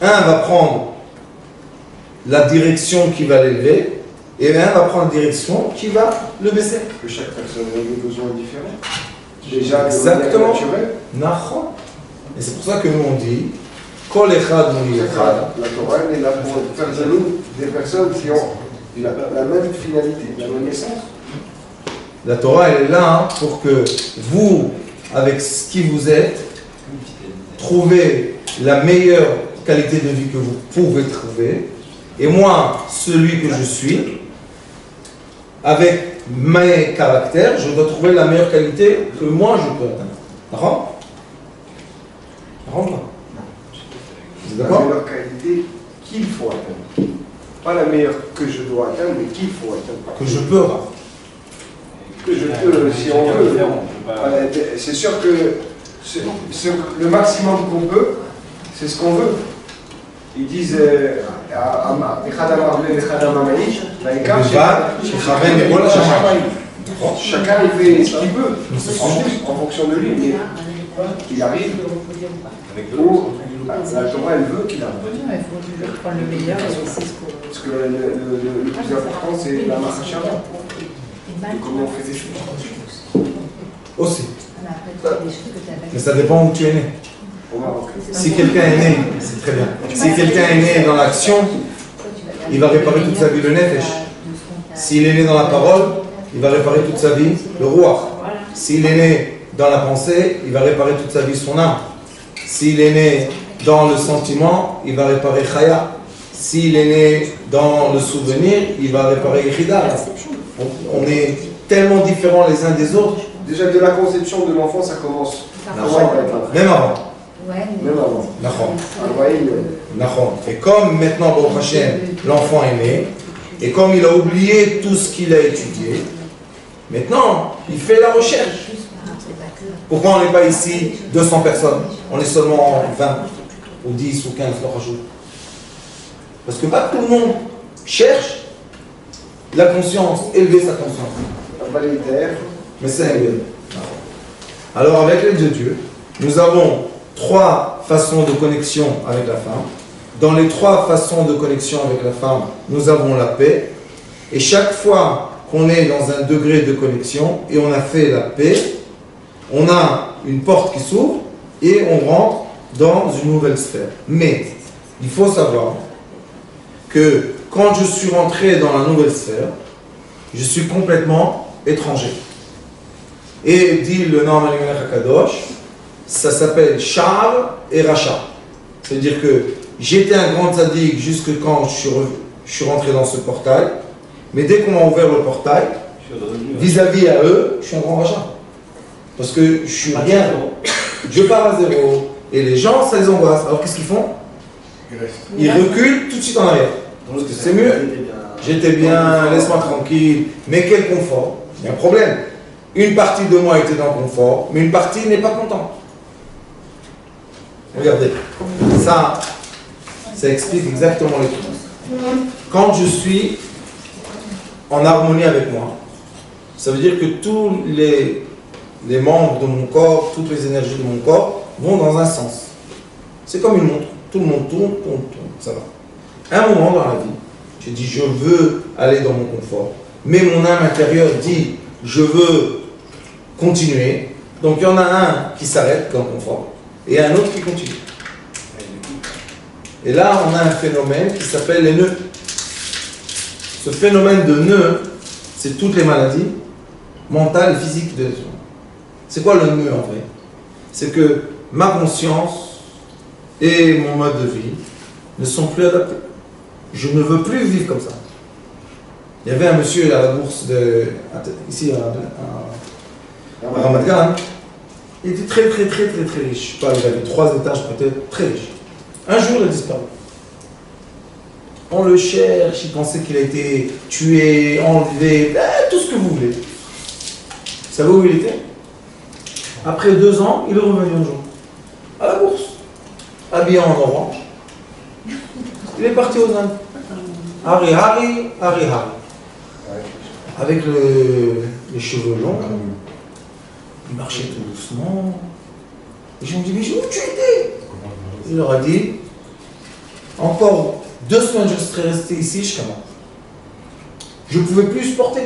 Un va prendre la direction qui va l'élever, et un va prendre la direction qui va le baisser. Que chaque personne a des besoins différents. Déjà, de Exactement. manière naturelle. Nahon. Et c'est pour ça que nous on dit Kol echad mu echad. La Torah elle est là pour faire de nous des personnes qui ont la même finalité, la même essence. La Torah elle est là hein, pour que vous, avec ce qui vous êtes, trouvez la meilleure qualité de vie que vous pouvez trouver. Et moi, celui que je suis, avec mes caractères, je dois trouver la meilleure qualité que moi je peux atteindre. D'accord? D'accord ou pas? Vous êtes La d'accord? meilleure qualité qu'il faut atteindre. Pas la meilleure que je dois atteindre, mais qu'il faut atteindre. Que je peux avoir. Que je peux, si on veut. Voilà, c'est sûr que le maximum qu'on peut, c'est ce qu'on veut. Ils disent chacun il fait ce qu'il veut, en fonction de lui, mais il arrive où la Torah elle veut qu'il arrive. Il faut toujours prendre le meilleur et c'est ce qu'on. Parce que le plus important c'est la marche comment on fait des choses. Aussi. Après, des choses que tu as Mais ça dépend où tu es né. Au Maroc. Si quelqu'un est né, c'est très bien. Si quelqu'un est né dans l'action, il va réparer toute sa vie le nefesh. S'il est né dans la parole, il va réparer toute sa vie le roi. S'il est né dans la pensée, il va réparer toute sa vie son âme. S'il est né dans le sentiment, il va réparer chaya. S'il est né dans le souvenir, il va réparer Yichida. On est tellement différents les uns des autres. Déjà de la conception de l'enfant ça commence. Même avant. Même avant. D'accord. Voyez, D'accord. Et comme maintenant, Baruch Hashem, l'enfant est né, et comme il a oublié tout ce qu'il a étudié, maintenant, il fait la recherche. Pourquoi on n'est pas ici 200 personnes? On est seulement 20, ou 10, ou 15, le rajout. Parce que pas tout le monde cherche la conscience, élever sa conscience. Mais c'est élevé. Alors, avec l'aide de Dieu, nous avons 3 façons de connexion avec la femme. Dans les 3 façons de connexion avec la femme, nous avons la paix. Et chaque fois qu'on est dans un degré de connexion et on a fait la paix, on a une porte qui s'ouvre et on rentre dans une nouvelle sphère. Mais il faut savoir que quand je suis rentré dans la nouvelle sphère, je suis complètement étranger. Et dit le Noam Elimelech HaKadosh, ça s'appelle Sha'ar et Racha. C'est-à-dire que j'étais un grand tzaddik jusque quand je suis rentré dans ce portail, mais dès qu'on m'a ouvert le portail, vis-à-vis à eux, je suis un grand Racha. Parce que je suis rien, je pars à zéro, et les gens, ça les angoisse. Alors qu'est-ce qu'ils font? Ils reculent tout de suite en arrière. Parce que c'est mieux. J'étais bien, laisse-moi tranquille, mais quel confort? Il y a un problème. Une partie de moi était dans le confort, mais une partie n'est pas contente. Regardez, ça explique exactement les trucs. Quand je suis en harmonie avec moi, ça veut dire que tous les membres de mon corps, toutes les énergies de mon corps vont dans un sens. C'est comme une montre. Tout le monde tourne, ça va. À un moment dans la vie, Tu dis, je veux aller dans mon confort. Mais mon âme intérieure dit, je veux continuer. Donc il y en a un qui s'arrête dans le confort et un autre qui continue. Et là, on a un phénomène qui s'appelle les nœuds. Ce phénomène de nœuds, c'est toutes les maladies mentales et physiques de l'être humain. C'est quoi le nœud en vrai? C'est que ma conscience et mon mode de vie ne sont plus adaptés. Je ne veux plus vivre comme ça. Il y avait un monsieur à la bourse ici à Ramat Gan. Il était très riche. Je sais pas, il avait 3 étages peut-être, très riche. Un jour, il a disparu. On le cherche, il pensait qu'il a été tué, enlevé, tout ce que vous voulez. Vous savez où il était? Après 2 ans, il est revenu un jour. À la bourse. Habillé en orange. Il est parti aux Indes. Hari. Avec les cheveux longs. Il marchait tout doucement. Les gens me disent, mais où tu étais? Il leur a dit, encore 2 semaines, je serais resté ici jusqu'à moi. Je ne pouvais plus supporter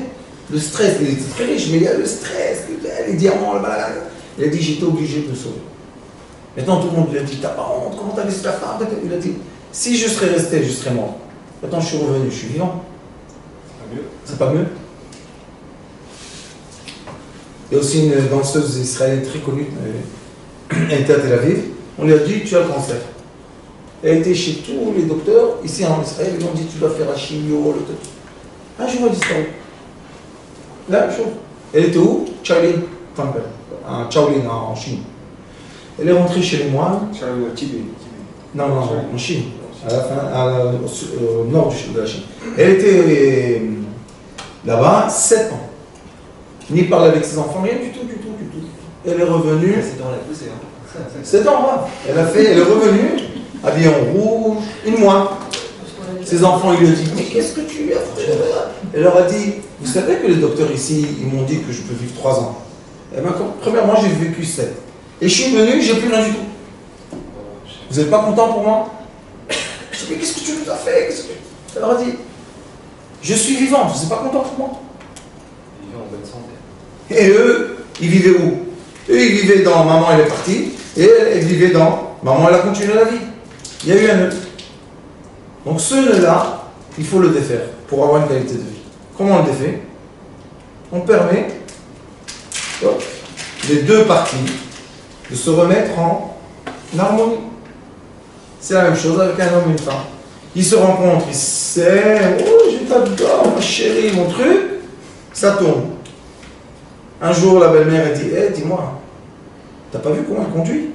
le stress. Il était très riche, mais il y a le stress, les diamants, le malade. Il a dit, j'étais obligé de me sauver. Maintenant, tout le monde lui a dit, t'as pas honte, comment t'as laissé la femme? Il a dit, si je serais resté, je serais mort. Maintenant, je suis revenu, je suis vivant. C'est pas mieux? Il y a aussi une danseuse israélienne très connue, elle était à Tel Aviv. On lui a dit, tu as le cancer. Elle a été chez tous les docteurs, ici en Israël, ils lui ont dit, tu dois faire un chimio, un jour, elle a disparu. La même chose. Elle était où? Shaolin Temple, à Shaolin, en Chine. Elle est rentrée chez les moines. Shaolin au Tibet. Non, en Chine, à la fin, au nord de la Chine. Elle était là-bas 7 ans. Ni parler avec ses enfants, rien du tout. Elle est revenue. 7 ans, elle a poussé. 7 ans, ouais. Elle est revenue, habillée en rouge, une mois. Ses enfants, ils lui ont dit, mais qu'est-ce que tu as fait? Elle leur a dit, vous savez que les docteurs ici, ils m'ont dit que je peux vivre 3 ans. Et ben, premièrement, j'ai vécu 7. Et je suis venu, j'ai plus rien du tout. Vous n'êtes pas content pour moi? Je dis, mais qu'est-ce que tu nous as fait? Elle leur a dit, je suis vivant, vous n'êtes pas content pour moi? Vivant en bonne santé. Et eux, ils vivaient où? Eux, ils vivaient dans maman, elle est partie, et elle vivait dans maman, elle a continué la vie. Il y a eu un nœud. Donc ce nœud-là, il faut le défaire pour avoir une qualité de vie. Comment on le défait? On permet les 2 parties de se remettre en harmonie. C'est la même chose avec un homme et une femme. Ils se rencontrent, ils s'aiment, oh je t'adore, ma chérie, mon truc, ça tourne. Un jour, la belle-mère, elle dit, hey, dis-moi, t'as pas vu comment elle conduit?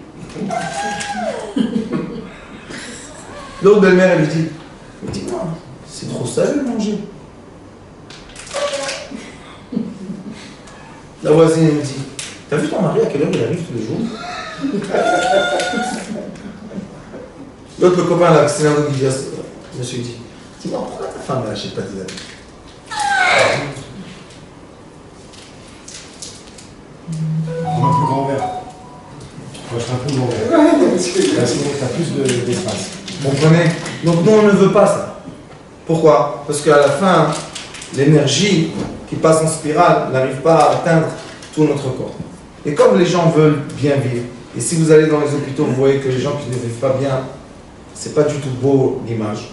L'autre belle-mère, elle lui dit, dis-moi, c'est trop salé de manger. La voisine, elle me dit, t'as vu ton mari à quelle heure il arrive tous les jours? L'autre, le copain, là, c'est un autre qui dit, je me suis dit, dis-moi, pourquoi ta femme, là, je sais pas tes amis? Prends un plus grand verre. Moi, je fais un plus grand verre. Là, sinon, tu as plus d'espace. Vous comprenez? Donc, nous, on ne veut pas ça. Pourquoi? Parce qu'à la fin, l'énergie qui passe en spirale n'arrive pas à atteindre tout notre corps. Et comme les gens veulent bien vivre, et si vous allez dans les hôpitaux, vous voyez que les gens qui ne vivent pas bien, c'est pas du tout beau l'image.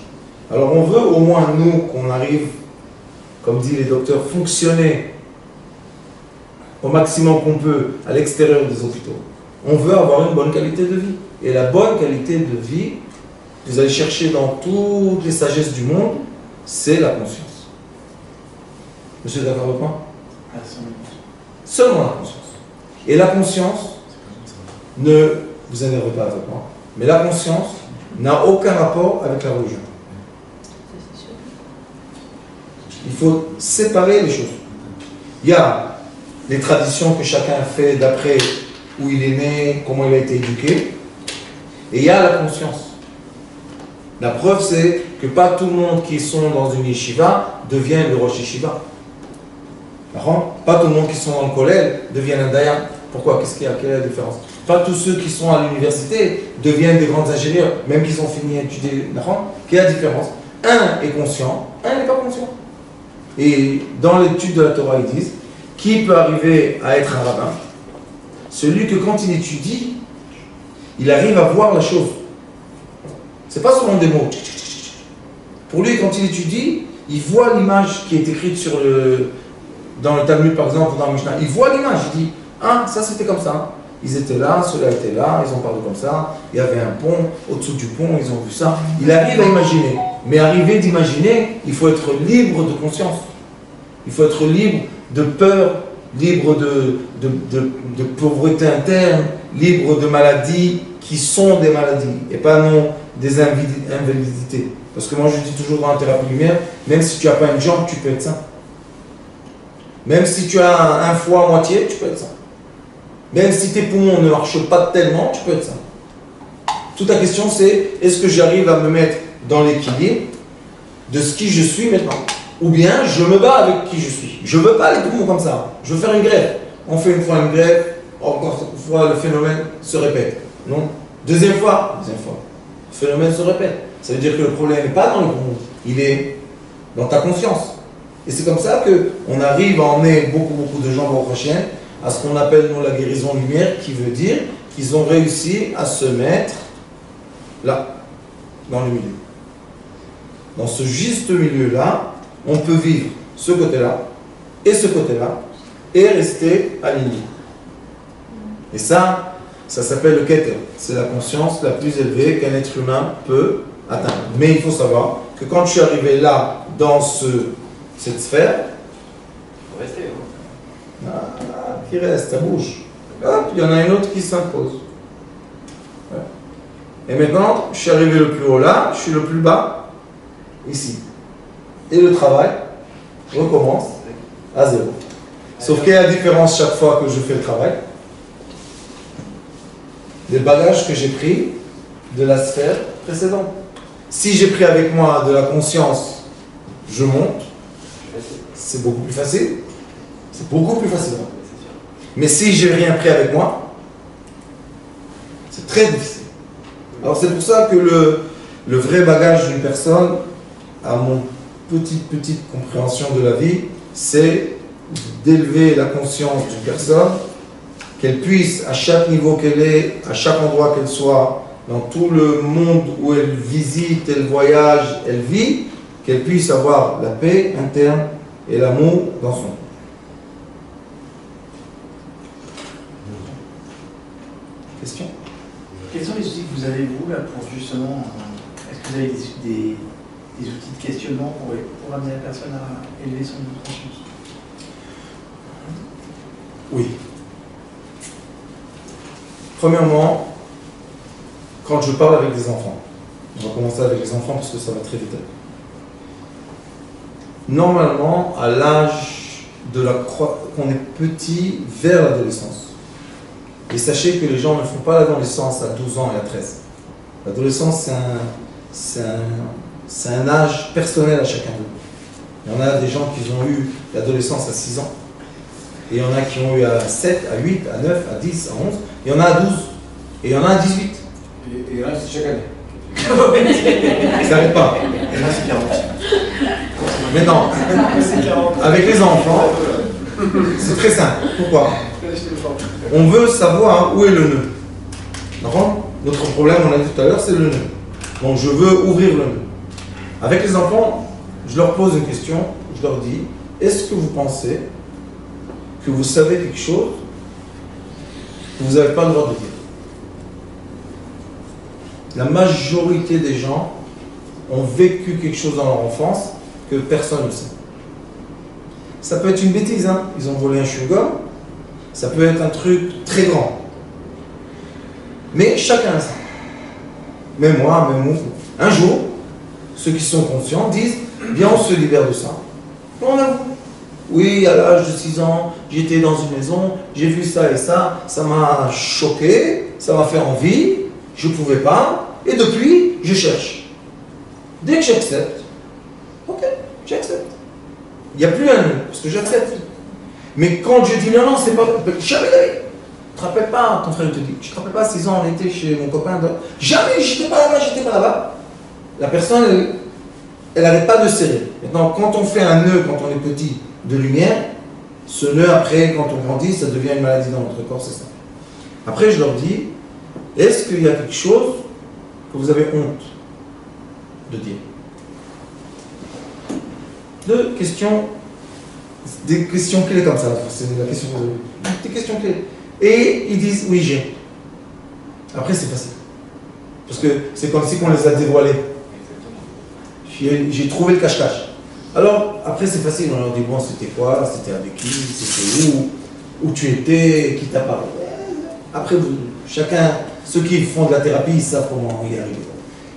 Alors, on veut au moins, nous, qu'on arrive, comme disent les docteurs, fonctionner au maximum qu'on peut à l'extérieur des hôpitaux. On veut avoir une bonne qualité de vie. Et la bonne qualité de vie, vous allez chercher dans toutes les sagesses du monde, c'est la conscience. Monsieur est d'accord avec moi? Seulement la conscience. Et la conscience, ne vous énervez pas avec moi, mais la conscience n'a aucun rapport avec la religion. Il faut séparer les choses. Il y a les traditions que chacun fait d'après où il est né, comment il a été éduqué, et il y a la conscience. La preuve, c'est que pas tout le monde qui sont dans une yeshiva devient le rosh yeshiva. Pas tout le monde qui sont dans le kollel devient un dayan. Pourquoi? Quelle est la différence? Pas tous ceux qui sont à l'université deviennent des grands ingénieurs, même qu'ils ont fini à étudier. Quelle est la différence? Un est conscient un n'est pas conscient. Et dans l'étude de la Torah, ils disent, qui peut arriver à être un rabbin? Celui que quand il étudie, il arrive à voir la chose. C'est pas seulement des mots. Pour lui, quand il étudie, il voit l'image qui est écrite dans le Talmud, par exemple, ou dans le Mishnah. Il voit l'image, il dit, ah, ça c'était comme ça. Ils étaient là, ceux-là étaient là, ils ont parlé comme ça. Il y avait un pont, au-dessous du pont, ils ont vu ça. Il arrive à imaginer. Mais arriver d'imaginer, il faut être libre de conscience. Il faut être libre de peur, libre de pauvreté interne, libre de maladies qui sont des maladies et pas non des invalidités. Parce que moi je dis toujours dans la thérapie lumière, même si tu n'as pas une jambe, tu peux être sain. Même si tu as un foie à moitié, tu peux être sain. Même si tes poumons ne marchent pas tellement, tu peux être sain. Toute la question c'est, est-ce que j'arrive à me mettre dans l'équilibre de ce qui je suis maintenant? Ou bien je me bats avec qui je suis. Je ne veux pas les poumons comme ça. Je veux faire une greffe. On fait une fois une greffe, encore une fois le phénomène se répète. Non. Deuxième fois, le phénomène se répète. Ça veut dire que le problème n'est pas dans les poumons, il est dans ta conscience. Et c'est comme ça qu'on arrive à emmener beaucoup de gens au prochain à ce qu'on appelle nous la guérison lumière, qui veut dire qu'ils ont réussi à se mettre là, dans le milieu. Dans ce juste milieu-là, on peut vivre ce côté-là et ce côté-là et rester aligné. Et ça s'appelle le Keter. C'est la conscience la plus élevée qu'un être humain peut atteindre. Mais il faut savoir que quand je suis arrivé là, dans cette sphère, Il faut rester. qui reste, ça bouge. Hop, il y en a une autre qui s'impose. Ouais. Et maintenant, je suis arrivé le plus haut là, je suis le plus bas ici. Et le travail recommence à zéro. Sauf qu'il y a la différence chaque fois que je fais le travail. Des bagages que j'ai pris de la sphère précédente. Si j'ai pris avec moi de la conscience, je monte, c'est beaucoup plus facile. C'est beaucoup plus facile. Mais si j'ai rien pris avec moi, c'est très difficile. Alors c'est pour ça que le vrai bagage d'une personne, à mon petite compréhension de la vie, c'est d'élever la conscience d'une personne, qu'elle puisse, à chaque niveau qu'elle est, à chaque endroit qu'elle soit, dans tout le monde où elle visite, elle voyage, elle vit, qu'elle puisse avoir la paix interne et l'amour dans son cœur. Question? Quels sont les outils que vous avez, vous, là, pour justement... Est-ce que vous avez des outils de questionnement pour amener la personne à élever son niveau de conscience? Oui. Premièrement, quand je parle avec des enfants, on va commencer avec les enfants parce que ça va très vite. Normalement, à l'âge qu'on est petit vers l'adolescence, et sachez que les gens ne font pas l'adolescence à 12 ans et à 13. L'adolescence, c'est un âge personnel à chacun d'eux. Il y en a des gens qui ont eu l'adolescence à 6 ans. Et il y en a qui ont eu à 7, à 8, à 9, à 10, à 11. Il y en a à 12. Et il y en a à 18. Et il y en a c'est chaque année. Ça n'arrête pas. Et là, c'est 40. Maintenant, avec les enfants, c'est très simple. Pourquoi? On veut savoir où est le nœud. D'accord? Notre problème, on l'a dit tout à l'heure, c'est le nœud. Donc je veux ouvrir le nœud. Avec les enfants, je leur pose une question, je leur dis, est-ce que vous pensez que vous savez quelque chose que vous n'avez pas le droit de dire? La majorité des gens ont vécu quelque chose dans leur enfance que personne ne sait. Ça peut être une bêtise, hein? Ils ont volé un chewing-gum, ça peut être un truc très grand. Mais chacun a ça. Même moi, même vous. Un jour, ceux qui sont conscients disent, bien on se libère de ça. Et on avoue. Oui, à l'âge de 6 ans, j'étais dans une maison, j'ai vu ça et ça m'a choqué, ça m'a fait envie, je ne pouvais pas, et depuis, je cherche. Dès que j'accepte, ok, j'accepte. Il n'y a plus un non, parce que j'accepte. Mais quand je dis non, non, c'est pas... Jamais d'ailleurs. Tu ne te rappelles pas, ton frère te dit, je ne te rappelle pas, 6 ans, on était chez mon copain, jamais, j'étais pas là-bas, j'étais pas là-bas. La personne, elle n'arrête pas de serrer. Maintenant, quand on fait un nœud, quand on est petit, de lumière, ce nœud, après, quand on grandit, ça devient une maladie dans notre corps, c'est ça. Après, je leur dis, est-ce qu'il y a quelque chose que vous avez honte de dire? Deux questions, des questions clés comme ça, c'est la question que vous avez. Des questions clés. Et ils disent, oui, j'ai. Après, c'est facile. Parce que c'est comme si on les a dévoilés. J'ai trouvé le cache-cache. Alors, après, c'est facile. On leur dit, bon, c'était quoi? C'était avec qui? C'était où tu étais? Qui t'a parlé? Après, chacun, ceux qui font de la thérapie, ils savent comment y arriver.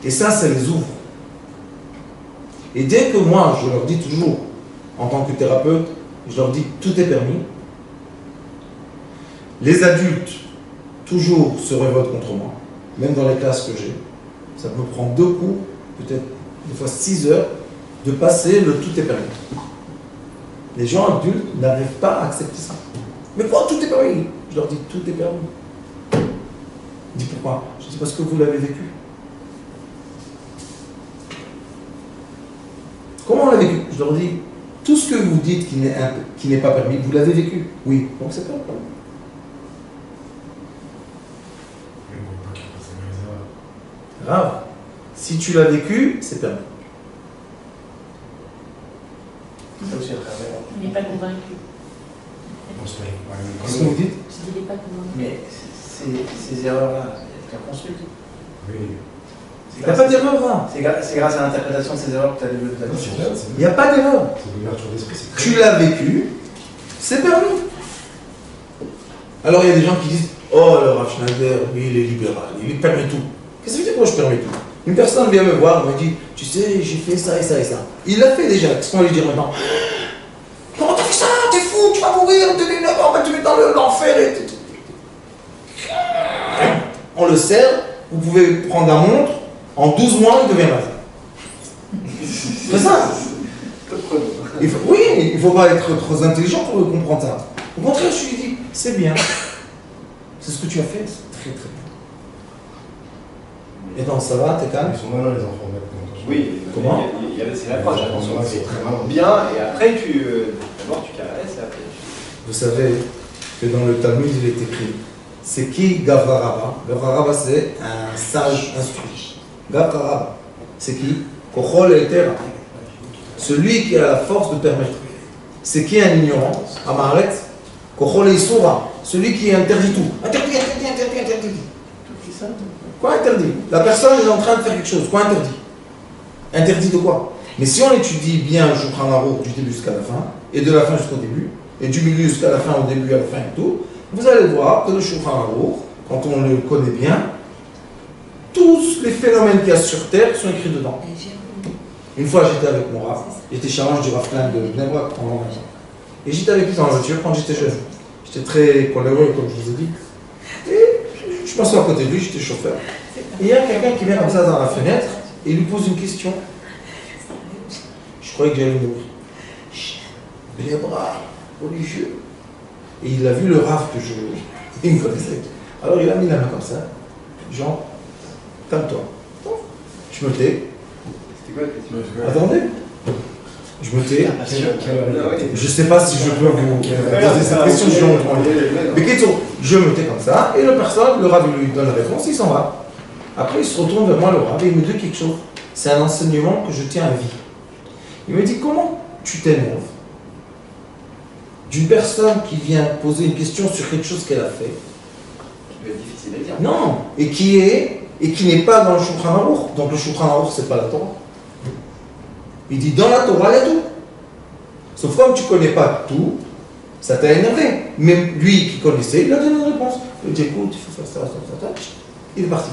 Et ça les ouvre. Et dès que moi, je leur dis toujours, en tant que thérapeute, je leur dis, tout est permis. Les adultes, toujours se révoltent contre moi, même dans les classes que j'ai. Ça me prend 2 coups, peut-être des fois 6 heures, de passer le tout est permis. Les gens adultes n'arrivent pas à accepter ça. Mais quoi, tout est permis? Je leur dis, tout est permis. Je dis pourquoi? Je dis parce que vous l'avez vécu. Comment on l'a vécu? Je leur dis, tout ce que vous dites qui n'est pas permis, vous l'avez vécu. Oui, donc c'est pas le problème. Grave. Si tu l'as vécu, c'est permis. Ça aussi, à travers. Il n'est pas convaincu. Qu'est-ce que vous dites? Je dis, il n'est pas convaincu. Mais ces erreurs-là, elles sont construites. Oui. Il n'y a pas d'erreur là. C'est grâce à l'interprétation de ces erreurs que tu as développé. Il n'y a pas d'erreur. C'est l'ouverture d'esprit. Tu l'as vécu, c'est permis. Alors il y a des gens qui disent, oh le Rav Schneider, lui il est libéral, il permet tout. Qu'est-ce que ça veut dire moi je permets tout? Une personne vient me voir, me dit, tu sais, j'ai fait ça et ça et ça. Il l'a fait déjà, qu'est-ce qu'on va lui dire maintenant? Comment t'as fait ça? T'es fou, tu vas mourir, on va te mettre dans l'enfer. On le sert, vous pouvez prendre la montre, en 12 mois il devient malade. C'est ça. Oui, il ne faut pas être trop intelligent pour comprendre ça. Au contraire, je lui dis, c'est bien. C'est ce que tu as fait, c'est très très bien. Et donc ça va, t'es calme? Ils sont malins les enfants maintenant. Oui, Comment? C'est l'approche, attention. C'est très malin. Bien, et après d'abord tu caresses, et après Vous savez que dans le Talmud, il est écrit, c'est qui Gavra Rabba? Gavra Rabba, c'est un sage instruit. Gavra Rabba, c'est qui? Kochol Etera. Celui qui a la force de permettre. C'est qui un ignorant? Amaret. Kochol Isura. Celui qui interdit tout. Interdit. Quoi interdit? La personne est en train de faire quelque chose. Quoi interdit? Interdit de quoi? Mais si on étudie bien le Shulchan Aruch du début jusqu'à la fin, et de la fin jusqu'au début, et du milieu jusqu'à la fin, au début, à la fin et tout, vous allez voir que le Shulchan Aruch, quand on le connaît bien, tous les phénomènes qu'il y a sur Terre sont écrits dedans. Une fois, j'étais avec mon Rav, j'étais chargé du Rav Klein de Bnei Brak pendant 20 ans. Et j'étais avec lui dans la voiture quand j'étais jeune. J'étais très coléreux, comme je vous ai dit. Et je m'assois à côté de lui, j'étais chauffeur. Et il y a quelqu'un qui vient comme ça dans la fenêtre et il lui pose une question. Je croyais que j'allais mourir. Bnei Brak, religieux. Et il a vu le Rav que il me connaissait. Alors il a mis la main comme ça. Genre, calme-toi. Je me tais. c'était quoi la question? Attendez. Je me tais. Je ne sais pas si je peux vous poser cette question. Mais je me tais comme ça. Et le Rav lui donne la réponse, il s'en va. Après, il se retourne vers moi, le Rav, et il me dit quelque chose. C'est un enseignement que je tiens à vie. Il me dit, comment tu t'énerves d'une personne qui vient poser une question sur quelque chose qu'elle a fait? Ça peut être difficile à dire. Non, et qui n'est pas dans le Shulchan Aruch. Donc le Shulchan Aruch, c'est pas la Torah. Il dit dans la Torah, il y a tout. Sauf comme tu ne connais pas tout, ça t'a énervé. Même lui qui connaissait, il a donné une réponse. Il dit écoute, il faut faire ça. Il est parti.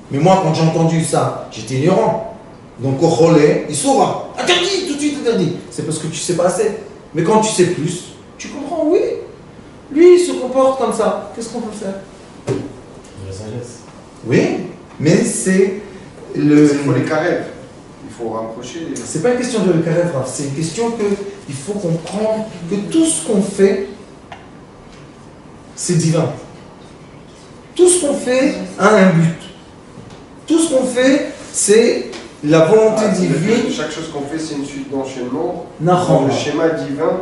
Mais moi, quand j'ai entendu ça, j'étais ignorant. Donc Kocholé, il saura. Interdit, tout de suite interdit. C'est parce que tu ne sais pas assez. Mais quand tu sais plus, tu comprends, oui. Lui, il se comporte comme ça. Qu'est-ce qu'on peut faire? La sagesse. Oui, mais c'est le... Il faut les carèves. Il faut rapprocher les... C'est pas une question de carré, c'est une question qu'il faut comprendre que tout ce qu'on fait, c'est divin. Tout ce qu'on fait a un but. Tout ce qu'on fait, c'est la volonté Ah, divine, chaque chose qu'on fait, c'est une suite d'enchaînements. Nahon, Le schéma divin.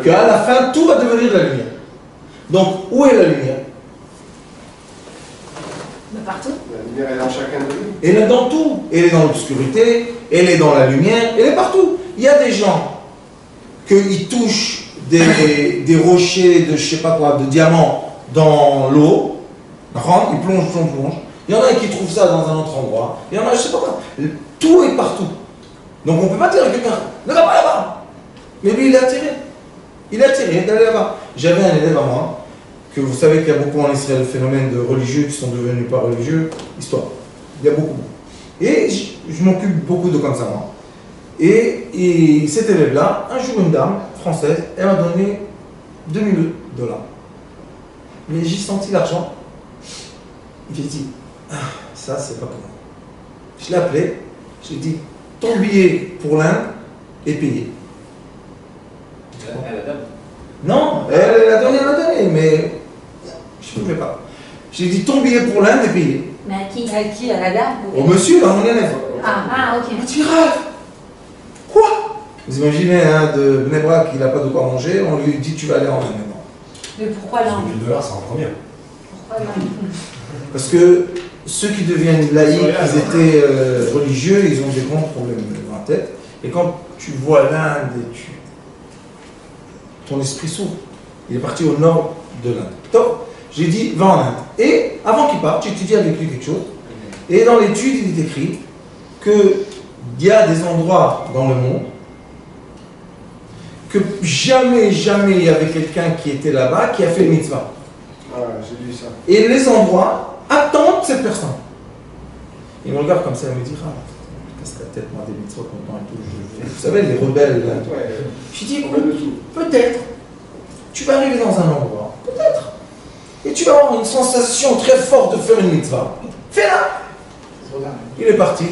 qu'à la fin, tout va devenir la lumière. Donc, où est la lumière? Partout. La lumière, elle est en chacun de nous. Elle est dans tout. Elle est dans l'obscurité, elle est dans la lumière, elle est partout. Il y a des gens qui touchent des rochers de je sais pas quoi, de diamants dans l'eau. Ils plongent. Il y en a qui trouvent ça dans un autre endroit. Il y en a, je sais pas quoi. Tout est partout. Donc on ne peut pas dire à quelqu'un, ne va pas là-bas. Mais lui, il est attiré. Il est attiré d'aller là-bas. J'avais un élève à moi, que vous savez qu'il y a beaucoup en Israël de phénomènes de religieux qui sont devenus pas religieux. Histoire. Il y a beaucoup. Et je m'occupe beaucoup de comme ça, moi. Et cet élève-là, un jour, une dame française, elle m'a donné $2000. Mais j'ai senti l'argent. J'ai dit, ah, ça, c'est pas pour moi. Je l'ai appelé, je lui ai dit, ton billet pour l'Inde est payé. Elle a dame. Non, elle a donné, mais je ne pouvais pas. Je lui ai dit, ton billet pour l'Inde est payé. Mais à qui? À qui? À la dame? Au monsieur, à mon élève. Ah, ok. Il m'a dit, Raph, quoi? Vous imaginez, hein, de Bnei Brak, il n'a pas de quoi manger, on lui dit, tu vas aller en Inde maintenant. Mais pourquoi là? $1000, c'est en première. Pourquoi là? Parce que ceux qui deviennent laïcs, ils étaient religieux, ils ont des grands problèmes dans la tête. Et quand tu vois l'Inde, ton esprit s'ouvre. Il est parti au nord de l'Inde. Donc, j'ai dit, va en Inde. Et avant qu'il parte, j'étudie avec lui quelque chose. Et dans l'étude, il est écrit qu'il y a des endroits dans le monde que jamais il y avait quelqu'un qui était là-bas qui a fait le mitzvah. Ah, j'ai lu ça. Et les endroits attendent cette personne. Il me regarde comme ça, il me dit, ah, casse la tête, moi, des mitzvahs contents et tout. Vous savez, les rebelles, là. Ouais. Je dis, On met de tout. peut-être, tu vas arriver dans un endroit, peut-être, et tu vas avoir une sensation très forte de faire une mitzvah. Fais-la. Il est parti.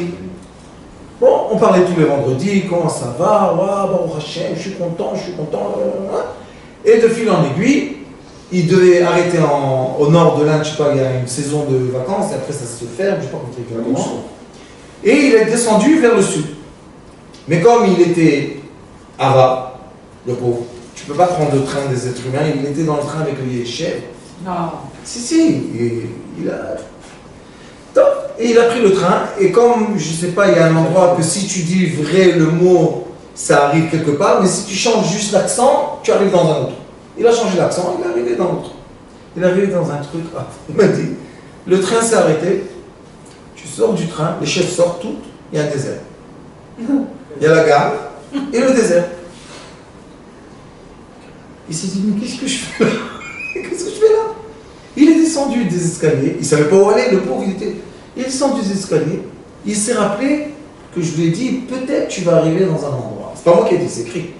Bon, on parlait tous les vendredis, comment ça va, ouais, Baruch Hashem, je suis content. Et de fil en aiguille, il devait arrêter au nord de l'Inde, je sais pas, il y a une saison de vacances, et après ça se ferme, je sais pas comment. Et il est descendu vers le sud. Mais comme il était arabe, le pauvre, tu peux pas prendre le train des êtres humains, il était dans le train avec le chef. Non. Si, il a... Et il a pris le train, et comme, je sais pas, il y a un endroit que si tu dis vrai le mot, ça arrive quelque part, mais si tu changes juste l'accent, tu arrives dans un autre. Il a changé l'accent, il est arrivé dans l'autre. Il est arrivé dans un truc, il m'a dit, le train s'est arrêté, tu sors du train, les chefs sortent toutes, il y a un désert. Il y a la gare et le désert. Il s'est dit, mais qu'est-ce que je fais là? Qu'est-ce que je fais là? Il est descendu des escaliers, il ne savait pas où aller, le pauvre, il est descendu des escaliers, il s'est rappelé que je lui ai dit, peut-être tu vas arriver dans un endroit. C'est pas moi qui ai dit, c'est écrit.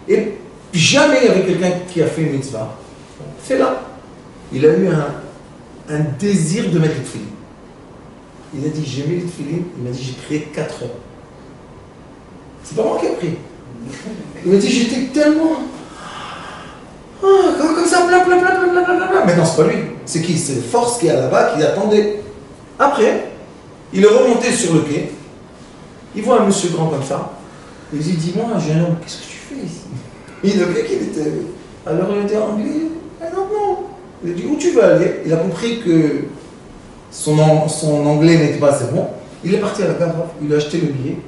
Et jamais il y avait quelqu'un qui a fait une mitzvah. Fais-la. Il a eu un désir de mettre les tefilines. Il a dit, j'ai mis les tefilines, il m'a dit, j'ai prié 4 heures. C'est pas moi qui ai prié. Il m'a dit, j'étais tellement... comme ça, blablabla. Mais non, c'est pas lui. C'est qui? C'est les forces qui est là-bas, qui attendait. Après, il est remonté sur le quai. Il voit un monsieur grand comme ça. Il dit, dis-moi, jeune homme, qu'est-ce que tu fais ici? Il a vu qu'il était... Alors il était anglais. Ah non. Il a dit, où tu veux aller? Il a compris que son anglais n'était pas assez bon. Il est parti à la gare, il a acheté le billet.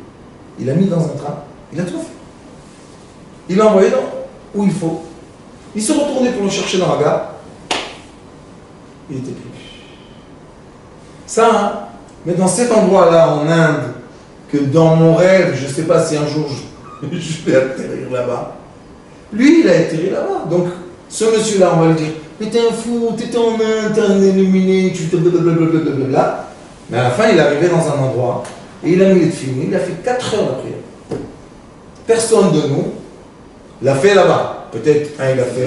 Il l'a mis dans un train. Il a tout fait. Il l'a envoyé où il faut. Il s'est retourné pour le chercher dans la gare. Il était pris. Ça, hein, mais dans cet endroit-là, en Inde, que dans mon rêve, je ne sais pas si un jour je vais atterrir là-bas. Lui, il a atterri là-bas. Donc, ce monsieur-là, on va lui dire, mais t'es un fou, t'étais en Inde, t'es un illuminé, tu te blablabla. Mais à la fin, il est arrivé dans un endroit, et il a mis les tefilines, il a fait 4 heures de prière. Personne de nous l'a fait là-bas. Peut-être un il l'a fait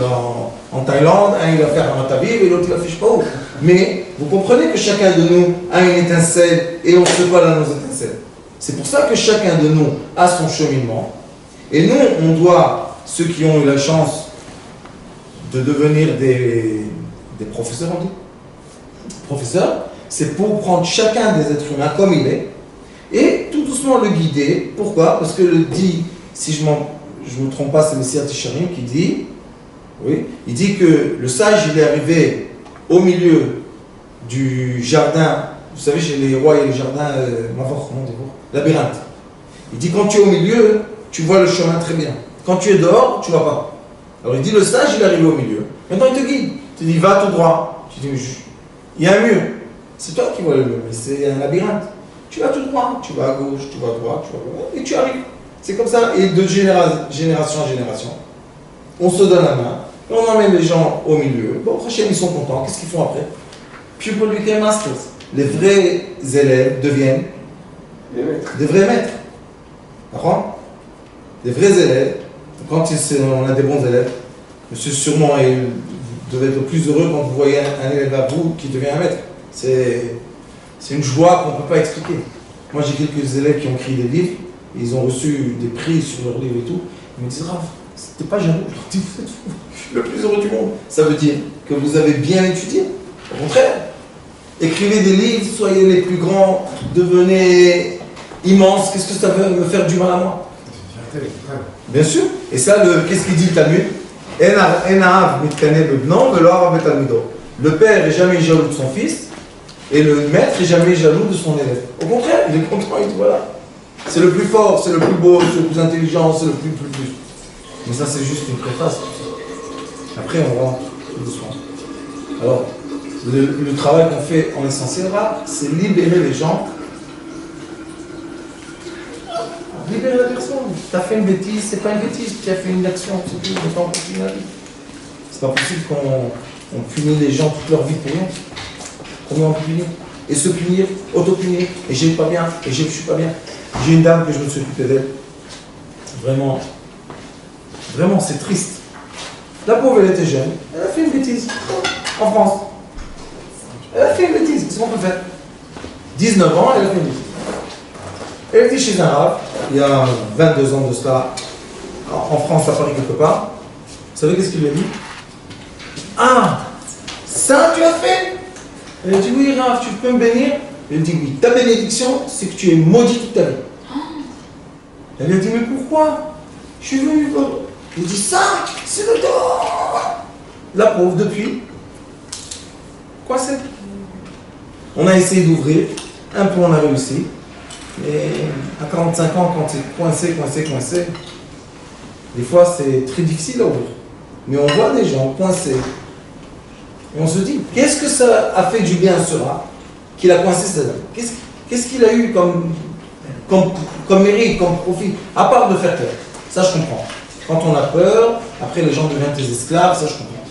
en Thaïlande, un il l'a fait à Ramat Aviv et l'autre il l'a fait je sais pas où. Mais vous comprenez que chacun de nous a une étincelle et on se voit dans nos étincelles. C'est pour ça que chacun de nous a son cheminement. Et nous, on doit, ceux qui ont eu la chance de devenir des professeurs, on dit. Professeurs, c'est pour prendre chacun des êtres humains comme il est et tout doucement doucement le guider. Pourquoi? Parce que le dit, si je ne me trompe pas, c'est le Siyat Yesharim qui dit, oui, il dit que le sage, il est arrivé au milieu du jardin, vous savez, chez les rois, il y a le jardin, labyrinthe. Il dit, quand tu es au milieu, tu vois le chemin très bien. Quand tu es dehors, tu ne vois pas. Alors il dit, le sage, il est arrivé au milieu. Maintenant, il te guide. Il te dit, va tout droit. Tu dis, il y a un mur. C'est toi qui vois le mur, mais c'est un labyrinthe. Tu vas tout droit, tu vas à gauche, tu vas à droite, tu vas à droite, et tu arrives. C'est comme ça, et de génération en génération, on se donne la main, et on emmène les gens au milieu. Bon, Hachem, ils sont contents. Qu'est-ce qu'ils font après? Pupil became masters. Les vrais élèves deviennent des vrais maîtres. D'accord? Des vrais élèves. Quand on a des bons élèves, monsieur, sûrement, vous devez être plus heureux quand vous voyez un élève à vous qui devient un maître. C'est une joie qu'on ne peut pas expliquer. Moi, j'ai quelques élèves qui ont écrit des livres, ils ont reçu des prix sur leurs livres et tout. Ils me disent, Rav, c'était pas jaloux. Je leur dis, vous êtes fou. Je suis le plus heureux du monde. Ça veut dire que vous avez bien étudié. Au contraire, écrivez des livres, soyez les plus grands, devenez immenses. Qu'est-ce que ça veut me faire du mal à moi? Bien sûr. Et ça, qu'est-ce qu'il dit le Talmud? Le père n'est jamais jaloux de son fils et le maître n'est jamais jaloux de son élève. Au contraire, il est content, il dit voilà. C'est le plus fort, c'est le plus beau, c'est le plus intelligent, c'est le plus. Mais ça, c'est juste une préface. Après, on va tout doucement. Alors, le travail qu'on fait en essentiel, c'est libérer les gens. Libérer la personne. Tu as fait une bêtise, c'est pas une bêtise. Tu as fait une action, c'est tout. On continue la vie. C'est pas possible qu'on punit les gens toute leur vie pour rien. Combien on peut punir? Et se punir, auto-punir. Et j'ai pas bien, et je suis pas bien. J'ai une dame que je me suis occupé d'elle. Vraiment, c'est triste. La pauvre, elle était jeune. Elle a fait une bêtise. En France. Elle a fait une bêtise. Qu'est-ce qu'on peut faire? 19 ans, elle a fait une bêtise. Elle était chez un rave, il y a 22 ans de cela, en France, à Paris, quelque part. Vous savez qu'est-ce qu'il lui a dit? Ah, ça tu as fait? Elle a dit oui, Rav, tu peux me bénir? Elle dit oui, ta bénédiction, c'est que tu es maudit toute ta vie. Elle lui a dit mais pourquoi? Je suis venu. Il dit ça, c'est le dos. La pauvre, depuis, quoi c'est? On a essayé d'ouvrir, un peu on a réussi. Mais à 45 ans, quand c'est coincé, des fois c'est très difficile à ouvrir. Mais on voit des gens coincés. Et on se dit, qu'est-ce que ça a fait du bien à ce rat qu'il a coincé cette dame? Qu'est-ce qu'il a eu comme mérite, comme profit? À part de faire peur. Ça je comprends. Quand on a peur, après les gens deviennent des esclaves, ça je comprends.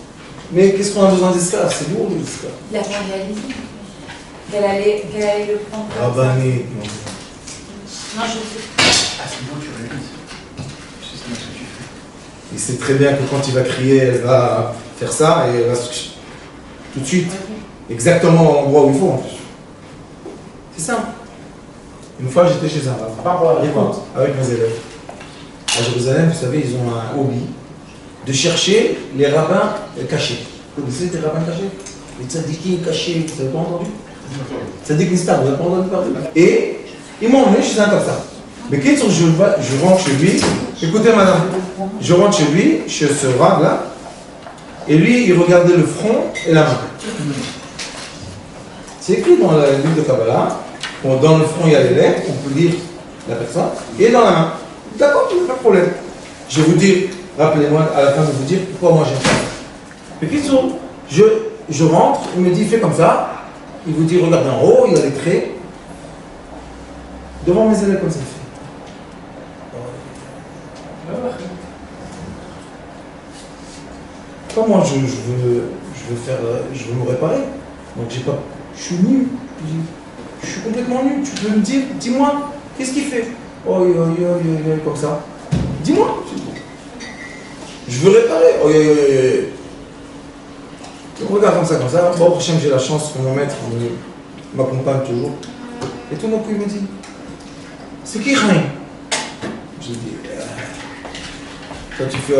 Mais qu'est-ce qu'on a besoin d'esclaves? C'est lourd les esclaves. Il a pas réalisé qu'elle allait le prendre. Ah bah mais... Non, je sais. Ah, c'est bon, tu réalises. Je sais ce que tu fais. Il sait très bien que quand il va crier, elle va faire ça et elle va tout de suite, exactement à l'endroit où il faut en plus. C'est simple. Une fois j'étais chez un rabbin, avec mes élèves. À Jérusalem, vous savez, ils ont un hobby de chercher les rabbins cachés. Vous connaissez des rabbins cachés? Les tzadikim cachés, vous n'avez pas entendu? Tzadik Nistar, vous n'avez pas entendu parler? Et ils m'ont emmené chez un comme ça. Mais quand je rentre chez lui, écoutez madame, je rentre chez lui, chez ce rab là, et lui il regardait le front et la main. C'est écrit dans le livre de Kabbalah, dans le front il y a les lèvres, on peut lire la personne, et dans la main. D'accord, pas de problème. Je vais vous dire, rappelez-moi à la fin de vous dire pourquoi moi j'aime ça. Mais puis je rentre, il me dit fais comme ça, il vous dit regardez en haut, il y a les traits. Devant mes élèves comme ça. Comme moi je veux me réparer. Donc je suis nu. Je suis complètement nu. Tu peux me dire, dis-moi, qu'est-ce qu'il fait? Oh, comme ça. Dis-moi. Je veux réparer. Je regarde comme ça. Bon, prochain, j'ai la chance que mon maître m'accompagne toujours. Et tout d'un coup, il me dit, c'est qui rien? Je dis, toi tu fais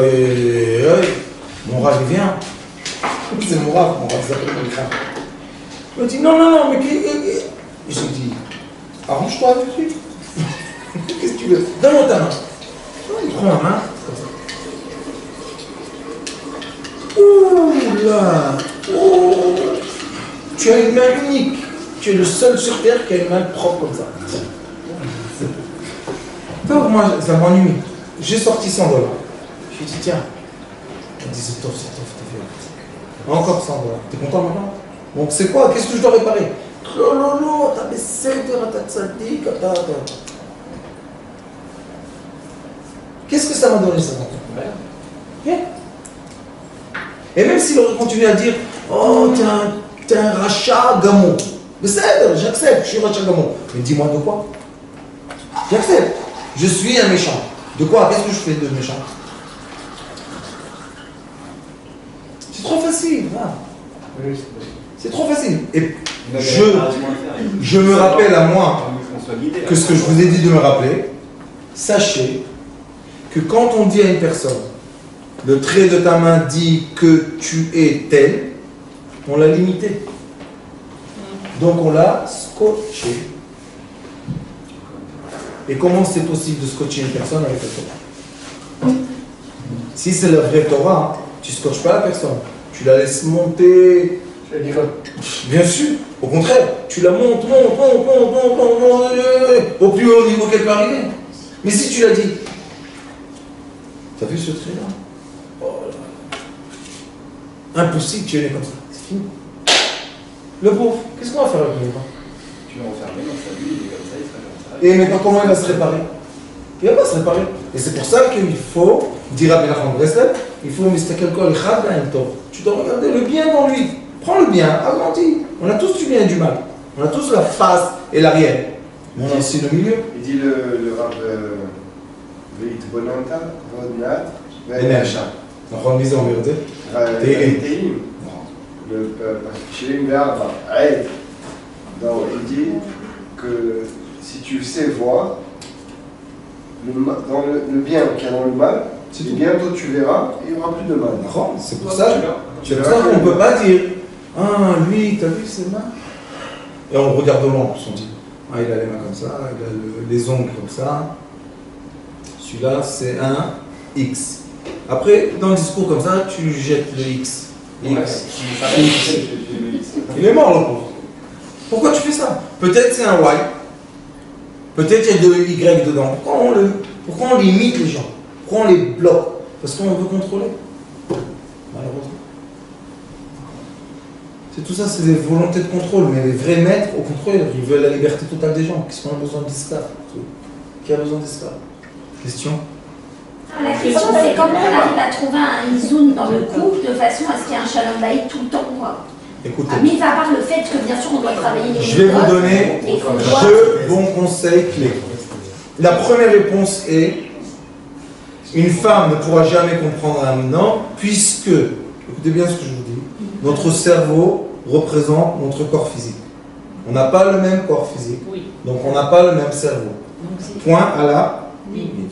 mon rave il vient. C'est mon rave s'appelle Monica. Il me dit, non, mais qui? Je lui dis, arrange-toi avec lui. tu veux. Donne-moi ta main. Il prend ma main, comme ça. Ouh là. Oh. Tu as une main unique. Tu es le seul sur terre qui a une main propre comme ça. Donc moi, ça m'ennuie. J'ai sorti 100 $. Je lui ai dit, tiens. Elle dit, c'est top, t'as fait. Encore 100 $. T'es content maintenant? Donc c'est quoi? Qu'est-ce que je dois réparer? Lolo, t'as baissé, t'as dit, qu'est-ce que ça m'a donné ça? Et même s'il aurait continué à dire, oh, t'es un rachat gamon. Mais c'est, j'accepte, je suis rachat gamon. Mais dis-moi de quoi? J'accepte. Je suis un méchant. De quoi? Qu'est-ce que je fais de méchant? C'est trop facile. Hein. C'est trop facile. Et je me rappelle à moi que ce que je vous ai dit de me rappeler, sachez que quand on dit à une personne, le trait de ta main dit que tu es tel, on l'a limité. Donc on l'a scotché. Et comment c'est possible de scotcher une personne avec la Torah? Si c'est la vraie Torah, tu ne scotches pas la personne. Tu la laisses monter. Bien sûr. Au contraire, tu la montes, au plus haut niveau qu'elle peut arriver. Mais si tu l'as dit, t'as vu ce trait-là? Oh là. Impossible, tu es comme ça. C'est fini. Le pauvre, qu'est-ce qu'on va faire avec lui? Tu vas enfermer dans sa vie, il est comme ça, il sera comme ça. Et maintenant, comment il va se réparer? Il va pas se réparer. Et c'est pour ça qu'il faut, dire à Benachon Breslev, il faut tu dois regarder le bien dans lui. Prends le bien, agrandis. On a tous du bien et du mal. On a tous la face et l'arrière. Mais on a aussi le milieu. Il dit le Rav Veit Bonanta, Vodnat, Venecha. On va miser en vérité. Teim. Le Shirim Be'arba. Aïd. Donc il dit que si tu sais voir dans le bien qu'il y a dans le mal, et bientôt tu verras, il n'y aura plus de mal. C'est pour ça qu'on ne peut pas dire ah, lui, t'as vu ses mains? Et on regarde de loin, on dit ah, il a les mains comme ça, il a les ongles comme ça. Celui-là, c'est un X. Après, dans le discours comme ça, tu jettes le X. X. Il est mort, le pauvre. Pourquoi tu fais ça? Peut-être c'est un Y. Peut-être il y a deux Y dedans. Pourquoi on limite les gens? Pourquoi on les bloque? Parce qu'on veut contrôler. Malheureusement. C'est tout ça, c'est des volontés de contrôle. Mais les vrais maîtres, au contraire, ils veulent la liberté totale des gens. Qu'est-ce qu'on a besoin d'esclaves? Qui a besoin d'esclaves? Question? La question, c'est comment on arrive à trouver un isoun dans le couple de façon à ce qu'il y ait un shalom baït tout le temps, quoi. Écoutez. Mis à part le fait que bien sûr on doit travailler les Je vais vous donner deux bons conseils clés. La première réponse est une femme ne pourra jamais comprendre un homme puisque, écoutez bien ce que je vous dis, notre cerveau représente notre corps physique. On n'a pas le même corps physique, donc on n'a pas le même cerveau. Point à la ligne.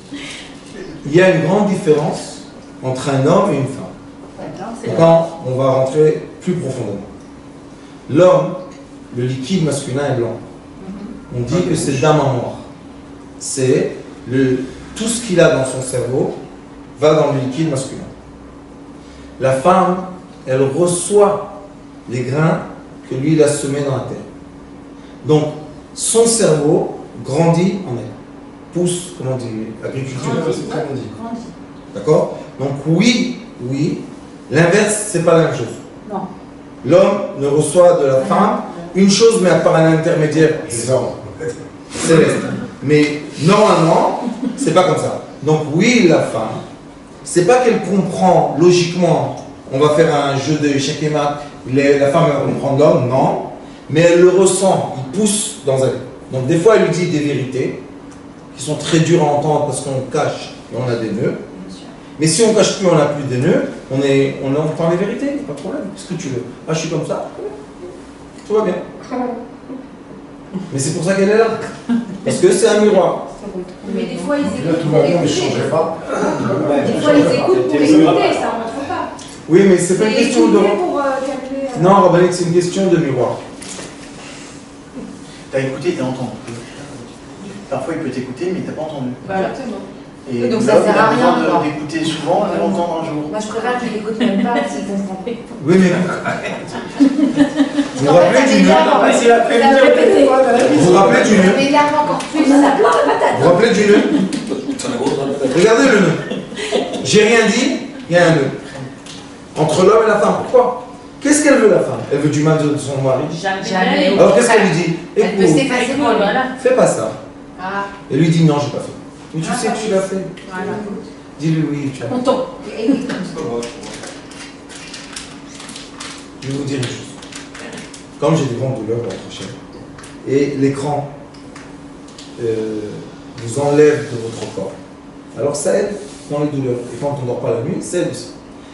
Il y a une grande différence entre un homme et une femme. Quand on va rentrer plus profondément. L'homme, le liquide masculin est blanc. On dit que c'est d'âme en noir. C'est tout ce qu'il a dans son cerveau va dans le liquide masculin. La femme, elle reçoit les grains que lui il a semés dans la terre. Donc, son cerveau grandit en elle. Pousse, comment on dit, agriculture. D'accord? Donc oui, l'inverse, c'est pas la même chose. Non. L'homme ne reçoit de la femme une chose, mais par un intermédiaire céleste. Mais normalement, c'est pas comme ça. Donc oui, la femme, c'est pas qu'elle comprend logiquement, on va faire un jeu de échec et mat, la femme va comprendre l'homme, non, mais elle le ressent, il pousse dans elle. Donc des fois, elle lui dit des vérités qui sont très dures à entendre parce qu'on cache et on a des nœuds. Mais si on ne cache plus, on n'a plus de nœuds, on entend les vérités, pas de problème. Qu'est-ce que tu veux? Ah, je suis comme ça, tout va bien. Mais c'est pour ça qu'elle est là. Parce que c'est un miroir. Mais des fois, ils Là, écoutent tout pour va bien, mais je écouter. ne changerai pas. Des fois, ils écoutent pour écouter, ça ne montre pas. Oui, mais c'est pas une question de... pour calculer. Non, Rabbanik, c'est une question de miroir. T'as écouté, t'as entendu. parfois il peut t'écouter, mais il t'a pas entendu. Voilà. Et Oui, donc ça l'homme, sert il a à rien, besoin quoi. d'écouter souvent pour entendre un jour. Moi, je préfère qu'il écoute même pas s'il comprend pas. Oui, mais. Vous vous rappelez du nœud? C'est la répété. Vous vous rappelez du Ça nœud? m'énerve encore plus. On en a plein la patate. Vous vous rappelez du nœud? Regardez le nœud. J'ai rien dit, il y a un nœud. Entre l'homme et la femme. Pourquoi? Qu'est-ce qu'elle veut, la femme? Elle veut du mal de son mari. Jamais. Alors qu'est-ce qu'elle lui dit? Elle peut Écoute, s'effacer pour lui. fais pas ça. Ah, Elle lui dit non, j'ai pas fait. Mais tu Ah, sais que tu l'as fait. voilà. Dis-lui oui, tu as fait. On tombe. Je vais vous dire une chose. Comme j'ai des grandes douleurs dans votre chaîne, et l'écran vous enlève de votre corps, alors ça aide dans les douleurs. Et quand on ne dort pas la nuit, ça aide aussi.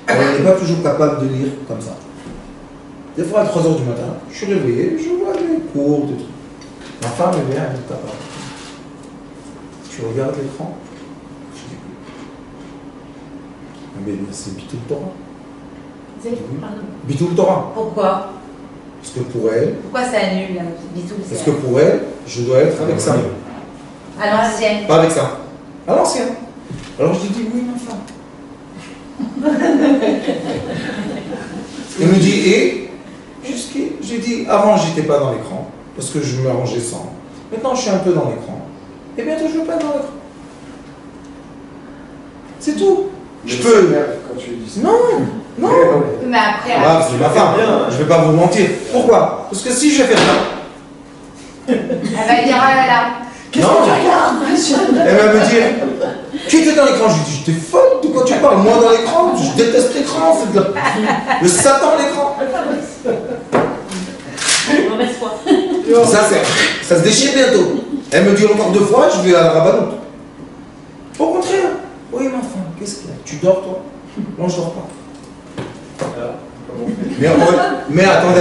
Alors, on n'est pas toujours capable de lire comme ça. Des fois, à 3 h du matin, je suis réveillé, je vois des cours, des trucs. Ma femme est bien, elle est capable. Tu regardes l'écran, je dis mais c'est Bitoul Torah. Bitoul Torah. Pourquoi? Parce que pour elle, Pourquoi ça annule la bisou? parce que pour elle, je dois être avec ça. À l'ancienne. Pas avec ça. À l'ancien. Alors je lui dis oui, ma femme. Elle me dit et j'ai dit avant j'étais pas dans l'écran parce que je m'arrangeais sans. Maintenant je suis un peu dans l'écran. Et bientôt je ne veux pas être dans l'écran. C'est tout. Je peux. Quand tu dis ça. Non, non. Mais après, Ah, c'est ma femme. Je vais pas vous mentir. Pourquoi? Parce que si je fais ça, elle va dire ah là là. non, elle va me dire qui était dans l'écran? Je lui dis, t'es folle, de quoi tu parles? Moi dans l'écran, je déteste l'écran, c'est de le Satan l'écran. Ça se déchire bientôt. Elle me dit encore 2 fois, je vais à la rabanoute. Au contraire, oui ma femme, qu'est-ce qu'il y a? Tu dors toi? Non, je dors pas. Mais attendez,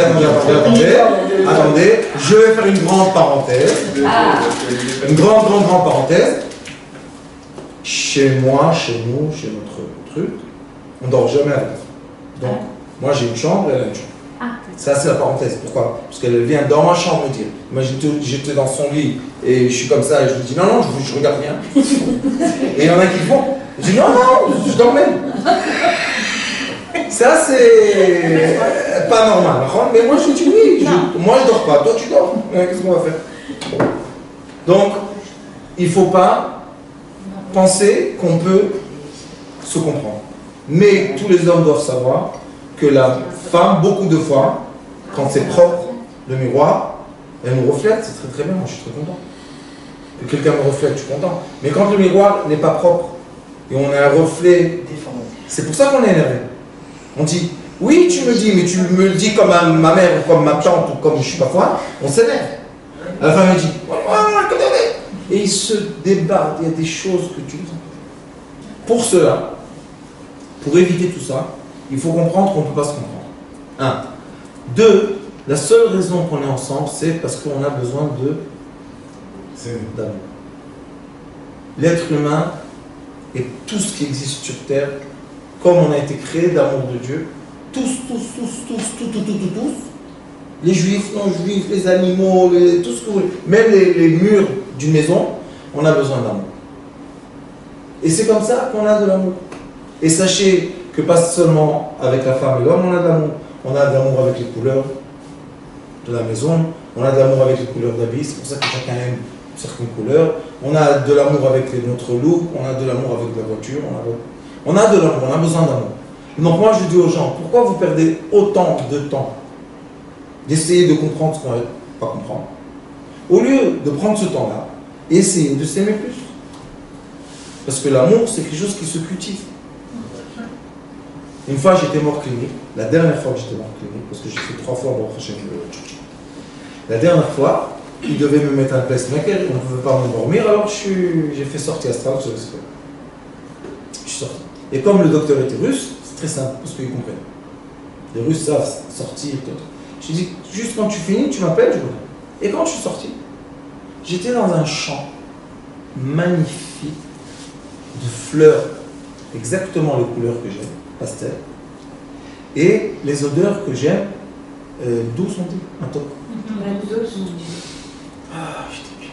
je vais faire une grande parenthèse. Une grande parenthèse. Chez moi, chez nous, chez notre truc, on dort jamais avec. Donc, moi j'ai une chambre, elle a une chambre. Ça c'est la parenthèse. Pourquoi? Parce qu'elle vient dans ma chambre me dire. Imagine, j'étais dans son lit et je suis comme ça et je lui dis non, je regarde rien. Et il y en a qui font. Je dis non, je dormais. Ça c'est pas normal. Mais moi je dis oui, moi je dors pas, toi tu dors. Qu'est-ce qu'on va faire? Donc, il ne faut pas penser qu'on peut se comprendre. Mais tous les hommes doivent savoir que la femme, beaucoup de fois, quand c'est propre, le miroir, elle nous reflète, c'est très très bien, moi je suis très content. Que quelqu'un me reflète, je suis content. Mais quand le miroir n'est pas propre, et on a un reflet, c'est pour ça qu'on est énervé. On dit, oui tu me dis, mais tu me le dis comme ma mère, ou comme ma tante, ou comme je ne sais pas quoi, on s'énerve. À la fin elle me dit, et il se débat, il y a des choses que tu... Pour cela, pour éviter tout ça, il faut comprendre qu'on ne peut pas se comprendre. 1. 2. La seule raison qu'on est ensemble, c'est parce qu'on a besoin d'amour. L'être humain et tout ce qui existe sur Terre, comme on a été créé d'amour de Dieu, tous, les juifs, non-juifs, les animaux, tout ce que vous voulez, même les murs d'une maison, on a besoin d'amour. Et c'est comme ça qu'on a de l'amour. Et sachez que pas seulement avec la femme et l'homme, on a de l'amour. On a de l'amour avec les couleurs de la maison, on a de l'amour avec les couleurs d'habits, c'est pour ça que chacun aime certaines couleurs. On a de l'amour avec notre look, on a de l'amour avec la voiture, on a de l'amour, on a besoin d'amour. Donc moi je dis aux gens, pourquoi vous perdez autant de temps d'essayer de comprendre ce qu'on ne va pas comprendre, au lieu de prendre ce temps-là et essayer de s'aimer plus? Parce que l'amour, c'est quelque chose qui se cultive. Une fois, j'étais mort clinique. La dernière fois que j'étais mort clinique, parce que j'ai fait 3 fois mort prochaine. La dernière fois, il devait me mettre un pacemaker, on ne pouvait pas m'endormir, alors j'ai fait sortie astrale, je suis sorti. Et comme le docteur était russe, c'est très simple, parce qu'ils comprennent. Les Russes savent sortir. Je lui ai dit, juste quand tu finis, tu m'appelles, je reviens. Et quand je suis sorti, j'étais dans un champ magnifique de fleurs, exactement les couleurs que j'aime, pastel, et les odeurs que j'aime, d'où sont-ils? Un top. Ah, j'étais bien.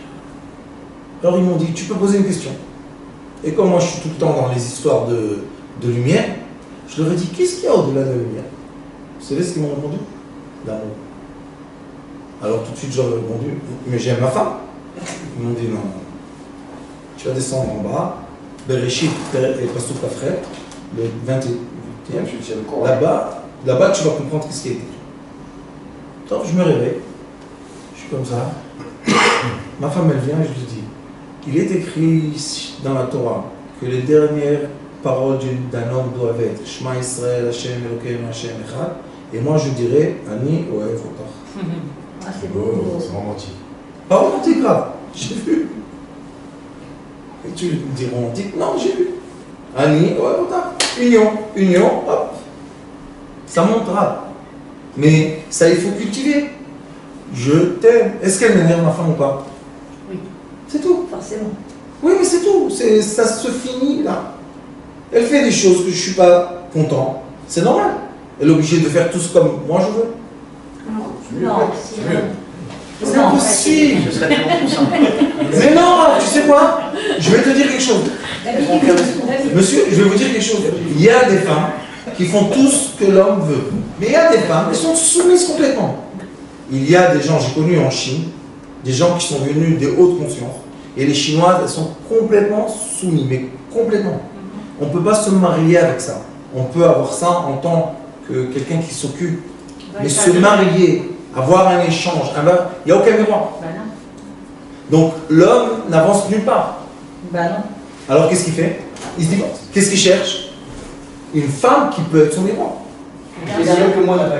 Alors ils m'ont dit, tu peux poser une question. Et comme moi je suis tout le temps dans les histoires de lumière, je leur ai dit, qu'est-ce qu'il y a au-delà de la lumière? Vous savez ce qu'ils m'ont répondu? L'amour. Alors tout de suite j'aurais répondu, mais j'aime ma femme. Ils m'ont dit, non, tu vas descendre en bas, Bereshit et Pasuk Kafret, le 21e, là-bas tu vas comprendre ce qui est écrit. Donc je me réveille, je suis comme ça, ma femme elle vient et je lui dis, il est écrit dans la Torah que les dernières paroles d'un homme doivent être Shema Israël, Hashem Elokeinu, Hashem Echad, et moi je dirais Ani Oev Otach. Ah, c'est beau. C'est romantique. Pas romantique, grave, j'ai vu. Et tu me dis romantique? Non, j'ai vu. Ani Oev Otach. Union, hop. Ça montera. Mais ça, il faut cultiver. Je t'aime. Est-ce qu'elle m'énerve, ma femme, ou pas? Oui. C'est tout. Forcément. Oui, mais c'est tout. Ça se finit là. Elle fait des choses que je ne suis pas content. C'est normal. Elle est obligée de faire tout ce comme moi je veux. Non, C'est impossible. Ce serait tellement plus simple. Mais non, tu sais quoi? Je vais te dire quelque chose. Monsieur, je vais vous dire quelque chose. Il y a des femmes qui font tout ce que l'homme veut. Mais il y a des femmes qui sont soumises complètement. Il y a des gens, j'ai connu en Chine, des gens qui sont venus des hautes consciences. Et les Chinoises, elles sont complètement soumises, mais complètement. On ne peut pas se marier avec ça. On peut avoir ça en tant que quelqu'un qui s'occupe. Mais se marier, avoir un échange, il n'y a aucun miroir. Bah non. Donc l'homme n'avance nulle part. Bah non. Alors qu'est-ce qu'il fait? Il se dit, qu'est-ce qu'il cherche? Une femme qui peut être son miroir.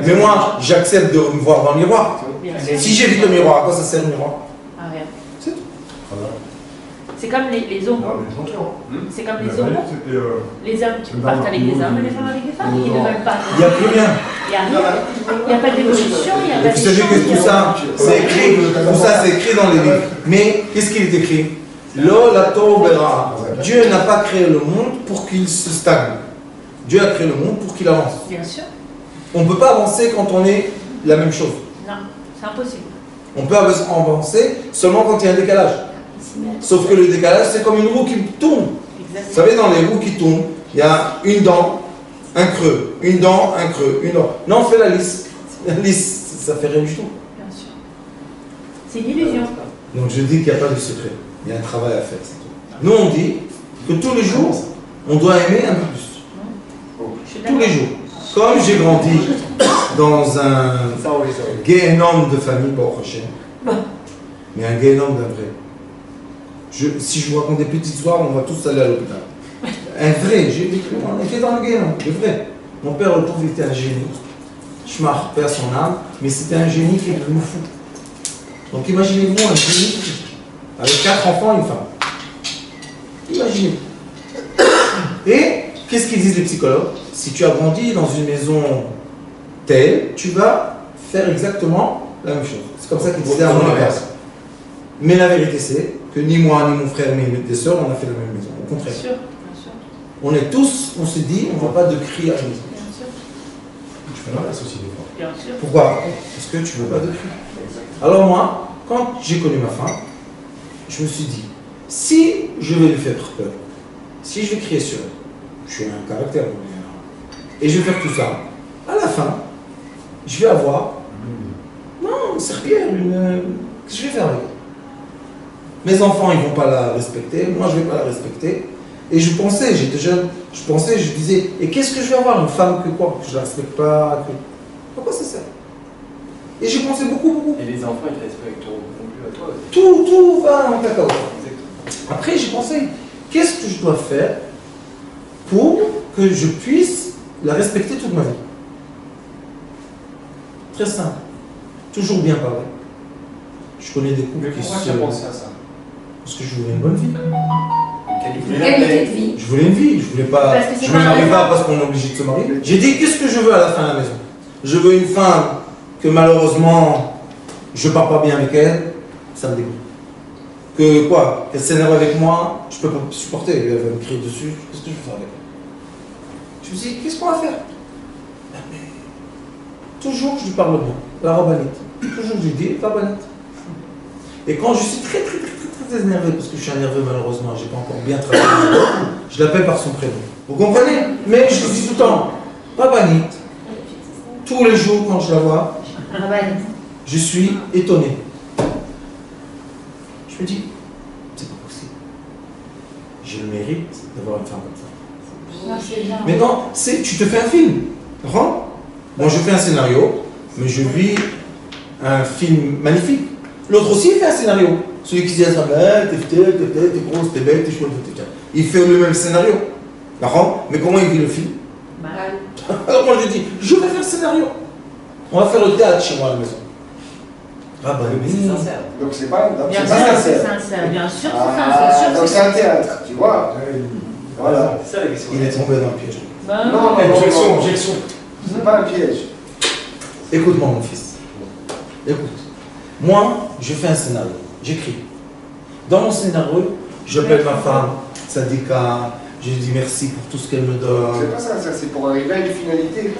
Mais moi, j'accepte de me voir dans le miroir. Si j'évite le miroir, à quoi ça sert le miroir? Ah, rien. C'est tout. C'est comme les homos. C'est comme les homos. Les hommes qui partent avec des hommes et les femmes avec des femmes. Ils ne veulent pas. Il n'y a plus rien. Il n'y a rien. Il n'y a pas d'évolution, il n'y a pas de Vous savez que tout ça, c'est écrit, c'est écrit dans les livres. Mais qu'est-ce qu'il est écrit? Lo lato bera. Dieu n'a pas créé le monde pour qu'il se stagne. Dieu a créé le monde pour qu'il avance. Bien sûr. On ne peut pas avancer quand on est la même chose. Non, c'est impossible. On peut avancer seulement quand il y a un décalage. Sauf que le décalage, c'est comme une roue qui tourne. Vous savez, dans les roues qui tournent, il y a une dent, un creux, une dent, un creux, une dent. Non, on fait la lisse. La lisse, ça fait rien du tout. Bien sûr. C'est une illusion. Donc je dis qu'il n'y a pas de secret. Il y a un travail à faire. Nous, on dit que tous les jours, on doit aimer un peu plus. Tous les jours. Comme j'ai grandi dans un guénome de famille, bon, mais un guénome d'un vrai. Si je vous raconte des petites histoires, on va tous aller à l'hôpital. Un vrai, on était dans le guénome, le vrai. Mon père, le pauvre, était un génie. Schmach, perd son âme, mais c'était un génie qui est devenu fou. Donc imaginez-vous un génie avec 4 enfants et une femme. Imaginez. Et qu'est-ce qu'ils disent les psychologues? Si tu as grandi dans une maison telle, tu vas faire exactement la même chose. C'est comme ça qu'ils disaient à mon père. Mais la vérité, c'est que ni moi, ni mon frère, ni mes sœurs, on a fait la même maison. Au contraire. Bien sûr, bien sûr. On est tous, on se dit, on ne va pas de cri à la maison. Bien sûr. Tu fais l'inverse aussi des fois. Bien sûr. Pourquoi? Parce que tu ne veux pas de cri. Alors moi, quand j'ai connu ma femme, je me suis dit, si je vais lui faire peur, si je vais crier sur elle, je suis un caractère, et je vais faire tout ça, à la fin, je vais avoir, non, une serpillère, qu'est-ce que je vais faire avec? Mes enfants, ils ne vont pas la respecter, moi je ne vais pas la respecter. Et je pensais, j'étais jeune, je disais, et qu'est-ce que je vais avoir? Une femme que quoi? Que je ne la respecte pas, pourquoi ça sert? Et j'ai pensé beaucoup. Et les enfants, ils te respecteront non plus à toi. Tout va en cacao. Après, j'ai pensé, qu'est-ce que je dois faire pour que je puisse la respecter toute ma vie? Très simple. Toujours bien parler. Je connais des couples qui Pourquoi tu as pensé à ça? Parce que je voulais une bonne vie. Une qualité de vie. Je voulais une vie. Je voulais pas. Parce que c'est Je pas me marie un pas parce qu'on est obligé de se marier. J'ai dit, qu'est-ce que je veux à la fin de la maison? Je veux une femme que malheureusement, je pars pas bien avec elle. Ça me dégoûte. Que quoi? Elle s'énerve avec moi, je peux pas supporter. Elle va me crier dessus. Qu'est-ce que je vais faire avec elle? Je me dis, qu'est-ce qu'on va faire? Toujours, je lui parle bien. La rabbinite. Toujours, je lui dis, rabbinite. Et quand je suis très très énervé parce que je suis énervé malheureusement, j'ai pas encore bien travaillé. Je l'appelle par son prénom. Vous comprenez? Mais je lui dis tout le temps, Rabbanit, tous les jours quand je la vois, je suis étonné. Je me dis, c'est pas possible. J'ai le mérite d'avoir une femme comme ça. Maintenant, tu te fais un film. Comprends? Moi, je fais un scénario, mais je vis un film magnifique. L'autre aussi, il fait un scénario. Celui qui dit à sa mère, t'es grosse, t'es belle, t'es chouette, t'es. Il fait le même scénario. D'accord? Mais comment il vit le film? Alors moi, je dis, je vais faire le scénario. On va faire le théâtre chez moi à la maison. Ah bah oui, c'est sincère. Donc c'est pas Bien sûr, c'est sincère. Bien sûr, Ah, c'est donc c'est un théâtre, tu vois. Voilà. C'est ça la question. il est tombé dans le piège. Non, Objection, objection. c'est pas un piège. Écoute-moi, mon fils. Écoute. Moi, je fais un scénario. J'écris. Dans mon scénario, j'appelle ma femme, Sadika, je lui dis merci pour tout ce qu'elle me donne. C'est pas ça, c'est pour arriver à une finalité.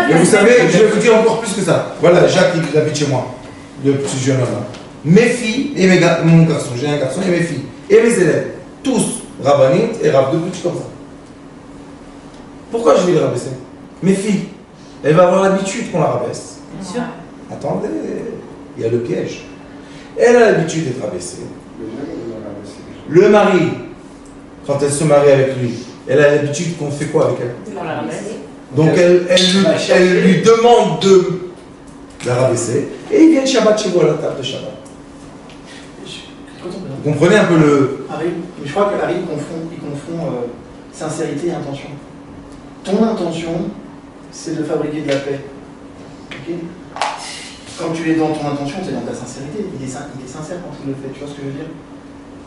Et vous savez, je vais vous dire encore plus que ça. Voilà, Jacques, il habite chez moi, le petit jeune homme là. Mes filles et mon garçon, j'ai un garçon et mes filles, et mes élèves, tous rabbinit et rab de petits comme ça. Pourquoi je vais les rabaisser? Mes filles, elles vont avoir l'habitude qu'on la rabaisse. Bien sûr. Attendez, il y a le piège. Elle a l'habitude d'être rabaissée. Le mari, quand elle se marie avec lui, elle a l'habitude qu'on fait quoi avec elle? On la rabaisse. Donc elle lui demande de la rabaisser et ils viennent Shabbat chez vous à la table de Shabbat. Vous comprenez un peu le... Je crois que Harry confond sincérité et intention. Ton intention, c'est de fabriquer de la paix. Ok? Quand tu es dans ton intention, c'est dans ta sincérité. Il est sincère quand il le fait, tu vois ce que je veux dire?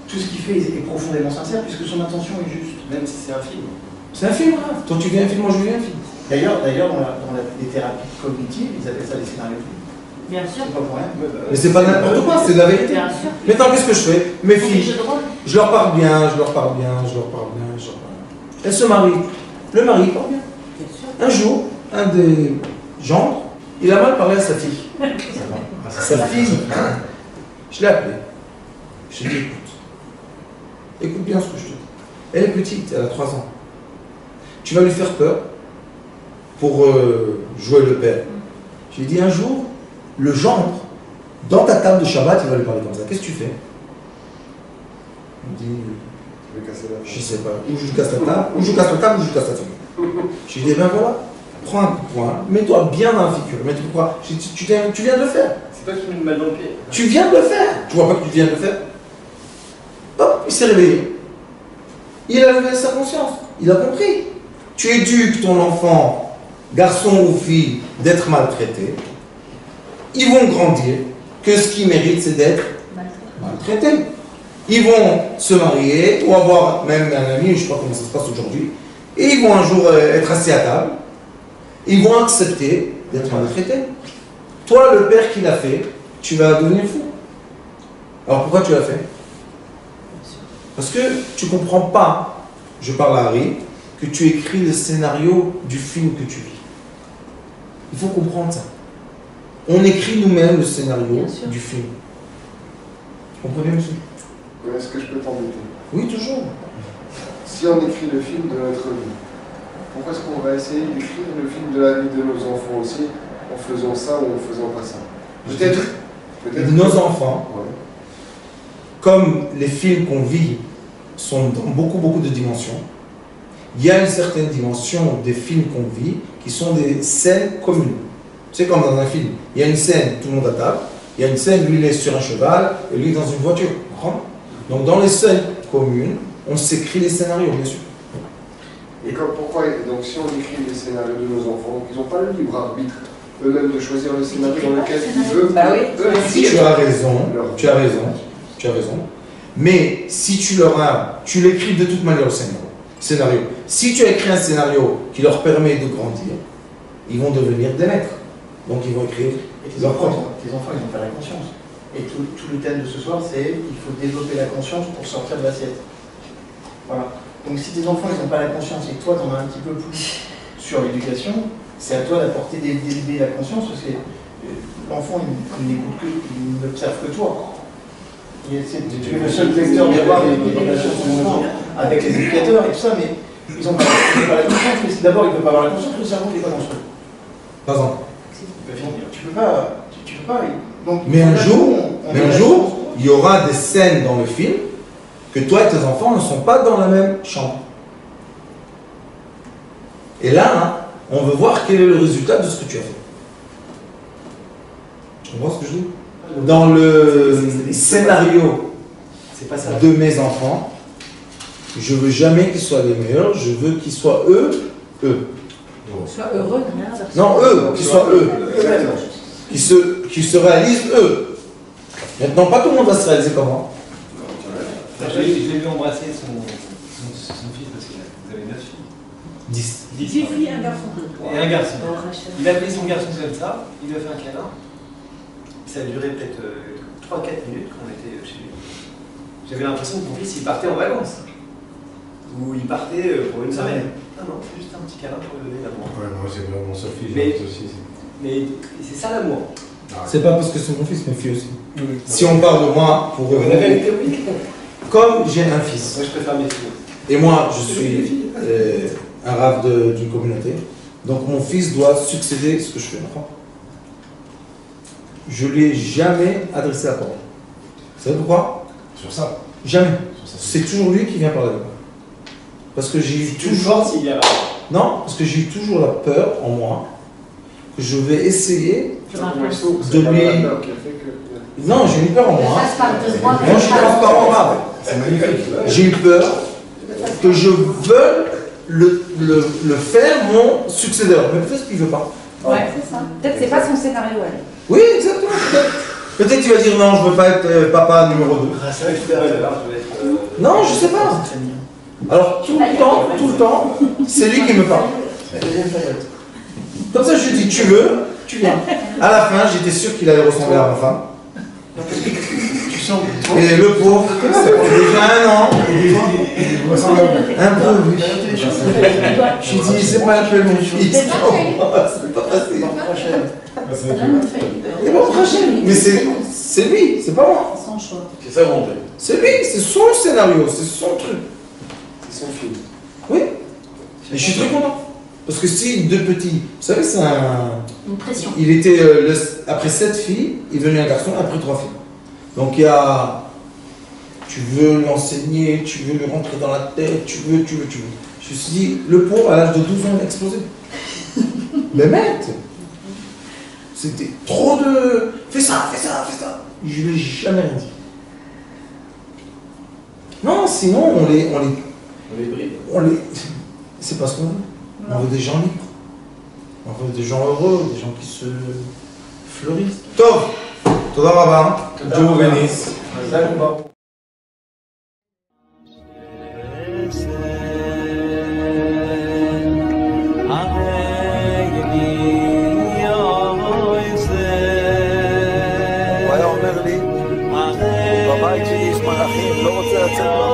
Tout ce qu'il fait est profondément sincère puisque son intention est juste. Même si c'est un film. C'est un film, hein. Toi tu viens un film, moi je viens un film. D'ailleurs dans les thérapies cognitives, ils appellent ça des scénarios. Bien sûr. C'est pas pour rien. Mais c'est pas n'importe quoi, c'est de la vérité. Bien sûr. Maintenant, qu'est-ce que je fais? Mes filles, Jeu de rôle. je leur parle bien, je leur parle bien, je leur parle bien, je leur parle bien. Elles se marient. Le mari parle bien. Bien sûr. Un jour, un des gendres, il a mal parlé à sa fille. Sa fille, je l'ai appelée. Je lui ai dit, écoute bien ce que je te dis. Elle est petite, elle a 3 ans. Tu vas lui faire peur pour jouer le père. Je lui ai dit, un jour, le gendre, dans ta table de Shabbat, il va lui parler comme ça. Qu'est-ce que tu fais? Il me dit, je sais pas, ou je casse la table, ou je casse la table, ou je casse la figure. Je lui ai dit, ben voilà, prends un coup de poing, mets-toi bien dans la figure. Mais pourquoi? Tu viens de le faire. C'est toi qui mets une balle dans le pied. Tu viens de le faire. Tu vois pas que tu viens de le faire? Hop, il s'est réveillé. Il a levé sa conscience. Il a compris. Tu éduques ton enfant, garçon ou fille, d'être maltraité. Ils vont grandir. Que ce qu'ils méritent, c'est d'être maltraités. Ils vont se marier ou avoir même un ami, je ne sais pas comment ça se passe aujourd'hui. Et ils vont un jour être assis à table. Ils vont accepter d'être maltraités. Toi, le père qui l'a fait, tu vas devenir fou. Alors pourquoi tu l'as fait? Parce que tu ne comprends pas, je parle à Harry, que tu écris le scénario du film que tu vis. Il faut comprendre ça. On écrit nous-mêmes le scénario du film. Vous comprenez, monsieur? Est-ce que je peux t'embêter? Oui, toujours. Si on écrit le film de notre vie, pourquoi est-ce qu'on va essayer d'écrire le film de la vie de nos enfants aussi, en faisant ça ou en faisant pas ça? Peut-être. Nos enfants, Ouais. comme les films qu'on vit sont dans beaucoup de dimensions, il y a une certaine dimension des films qu'on vit qui sont des scènes communes. C'est comme dans un film. Il y a une scène, tout le monde à table. Il y a une scène, lui il est sur un cheval et lui dans une voiture. Donc dans les scènes communes, on s'écrit les scénarios, bien sûr. Et pourquoi? Donc si on écrit les scénarios de nos enfants, ils n'ont pas le libre arbitre eux-mêmes de choisir le scénario dans lequel ils veulent. Bah oui. Tu as raison. Mais si tu l'écris de toute manière au scénario. Si tu as écrit un scénario qui leur permet de grandir, ils vont devenir des maîtres. Donc ils vont écrire tes enfants, ils n'ont pas la conscience. Et tout le thème de ce soir, c'est il faut développer la conscience pour sortir de l'assiette. Voilà. Donc si tes enfants, ils n'ont pas la conscience et que toi, tu en as un petit peu plus sur l'éducation, c'est à toi d'apporter d'élever la conscience parce que l'enfant, il n'écoute que, il n'observe que toi. Tu es le seul vecteur miroir des relations de nos enfants, avec les éducateurs et tout ça, mais ils n'ont pas la conscience. Mais d'abord, ils ne peuvent pas avoir la conscience, le cerveau n'est pas dangereux. Par exemple. Tu peux pas. Donc, mais un jour, il y aura des scènes dans le film que toi et tes enfants ne sont pas dans la même chambre. Et là, hein, on veut voir quel est le résultat de ce que tu as fait. Tu comprends ce que je dis? Dans le scénario de mes enfants, je veux jamais qu'ils soient les meilleurs, je veux qu'ils soient eux. Sois heureux. Non, eux, qu'ils soient eux. Qu'ils se réalisent eux. Maintenant, pas tout le monde va se réaliser comme moi. Je l'ai vu embrasser son fils parce que vous avez 9 filles. 10 filles, un garçon. Et un garçon. Il a pris son garçon comme ça, il lui a fait un câlin. Ça a duré peut-être 3-4 minutes quand on était chez lui. J'avais l'impression que mon fils il partait en vacances. Ou il partait pour une semaine. Non, c'est juste un petit câlin pour lui donner l'amour. Ouais, moi c'est mon seul fils. Mais c'est ça l'amour. C'est pas parce que c'est mon fils, mes filles aussi. Si on parle de moi, pour revenir. Comme j'ai un fils. Moi je préfère mes filles. Et moi, je suis un rave d'une communauté. Donc mon fils doit succéder à ce que je fais. Je ne lui ai jamais adressé la parole. Vous savez pourquoi? Sur ça? Jamais. C'est toujours lui qui vient parler avec moi. Parce que j'ai eu toujours... Non, parce que j'ai eu toujours la peur en moi que je vais essayer de lui... Non, j'ai eu peur en moi. Moi, je suis transparent grave. C'est magnifique. J'ai eu peur que je veuille le faire mon successeur. Mais peut-être qu'il ne veut pas. Ouais, c'est ça. Peut-être que c'est pas son scénario, elle. Oui, exactement. Peut-être qu'il va dire non, je ne veux pas être papa numéro 2. Non, je sais pas. Alors, tout le temps, c'est lui qui me parle. Comme ça, je lui dis, tu veux, tu viens. À la fin, j'étais sûr qu'il allait ressembler à ma femme. Et le pauvre, déjà un an. Un peu, oui. Je lui dis, c'est pas un peu mon fils. C'est pas facile. Mais c'est lui, c'est pas moi. Son choix. C'est ça mon père. C'est lui, c'est son scénario, c'est son truc. C'est son film. Oui. Et je suis très content. Parce que si deux petits, vous savez, c'est une pression. Il était, après 7 filles, il est devenu un garçon, après 3 filles. Donc il y a, tu veux lui enseigner, tu veux lui rentrer dans la tête, tu veux. Je me suis dit, le pauvre, à l'âge de 12 ans, il a explosé. Mais mec, c'était trop de... Fais ça. Je lui ai jamais rien dit. Non, sinon, on les bride. C'est pas ce qu'on veut. On veut des gens libres. On veut des gens heureux, des gens qui se fleurissent. Tov, Toda Rabba, Dieu vous bénisse. הוא היה אומר לי, בבית שלי יש מלאכים, לא רוצה לצאת.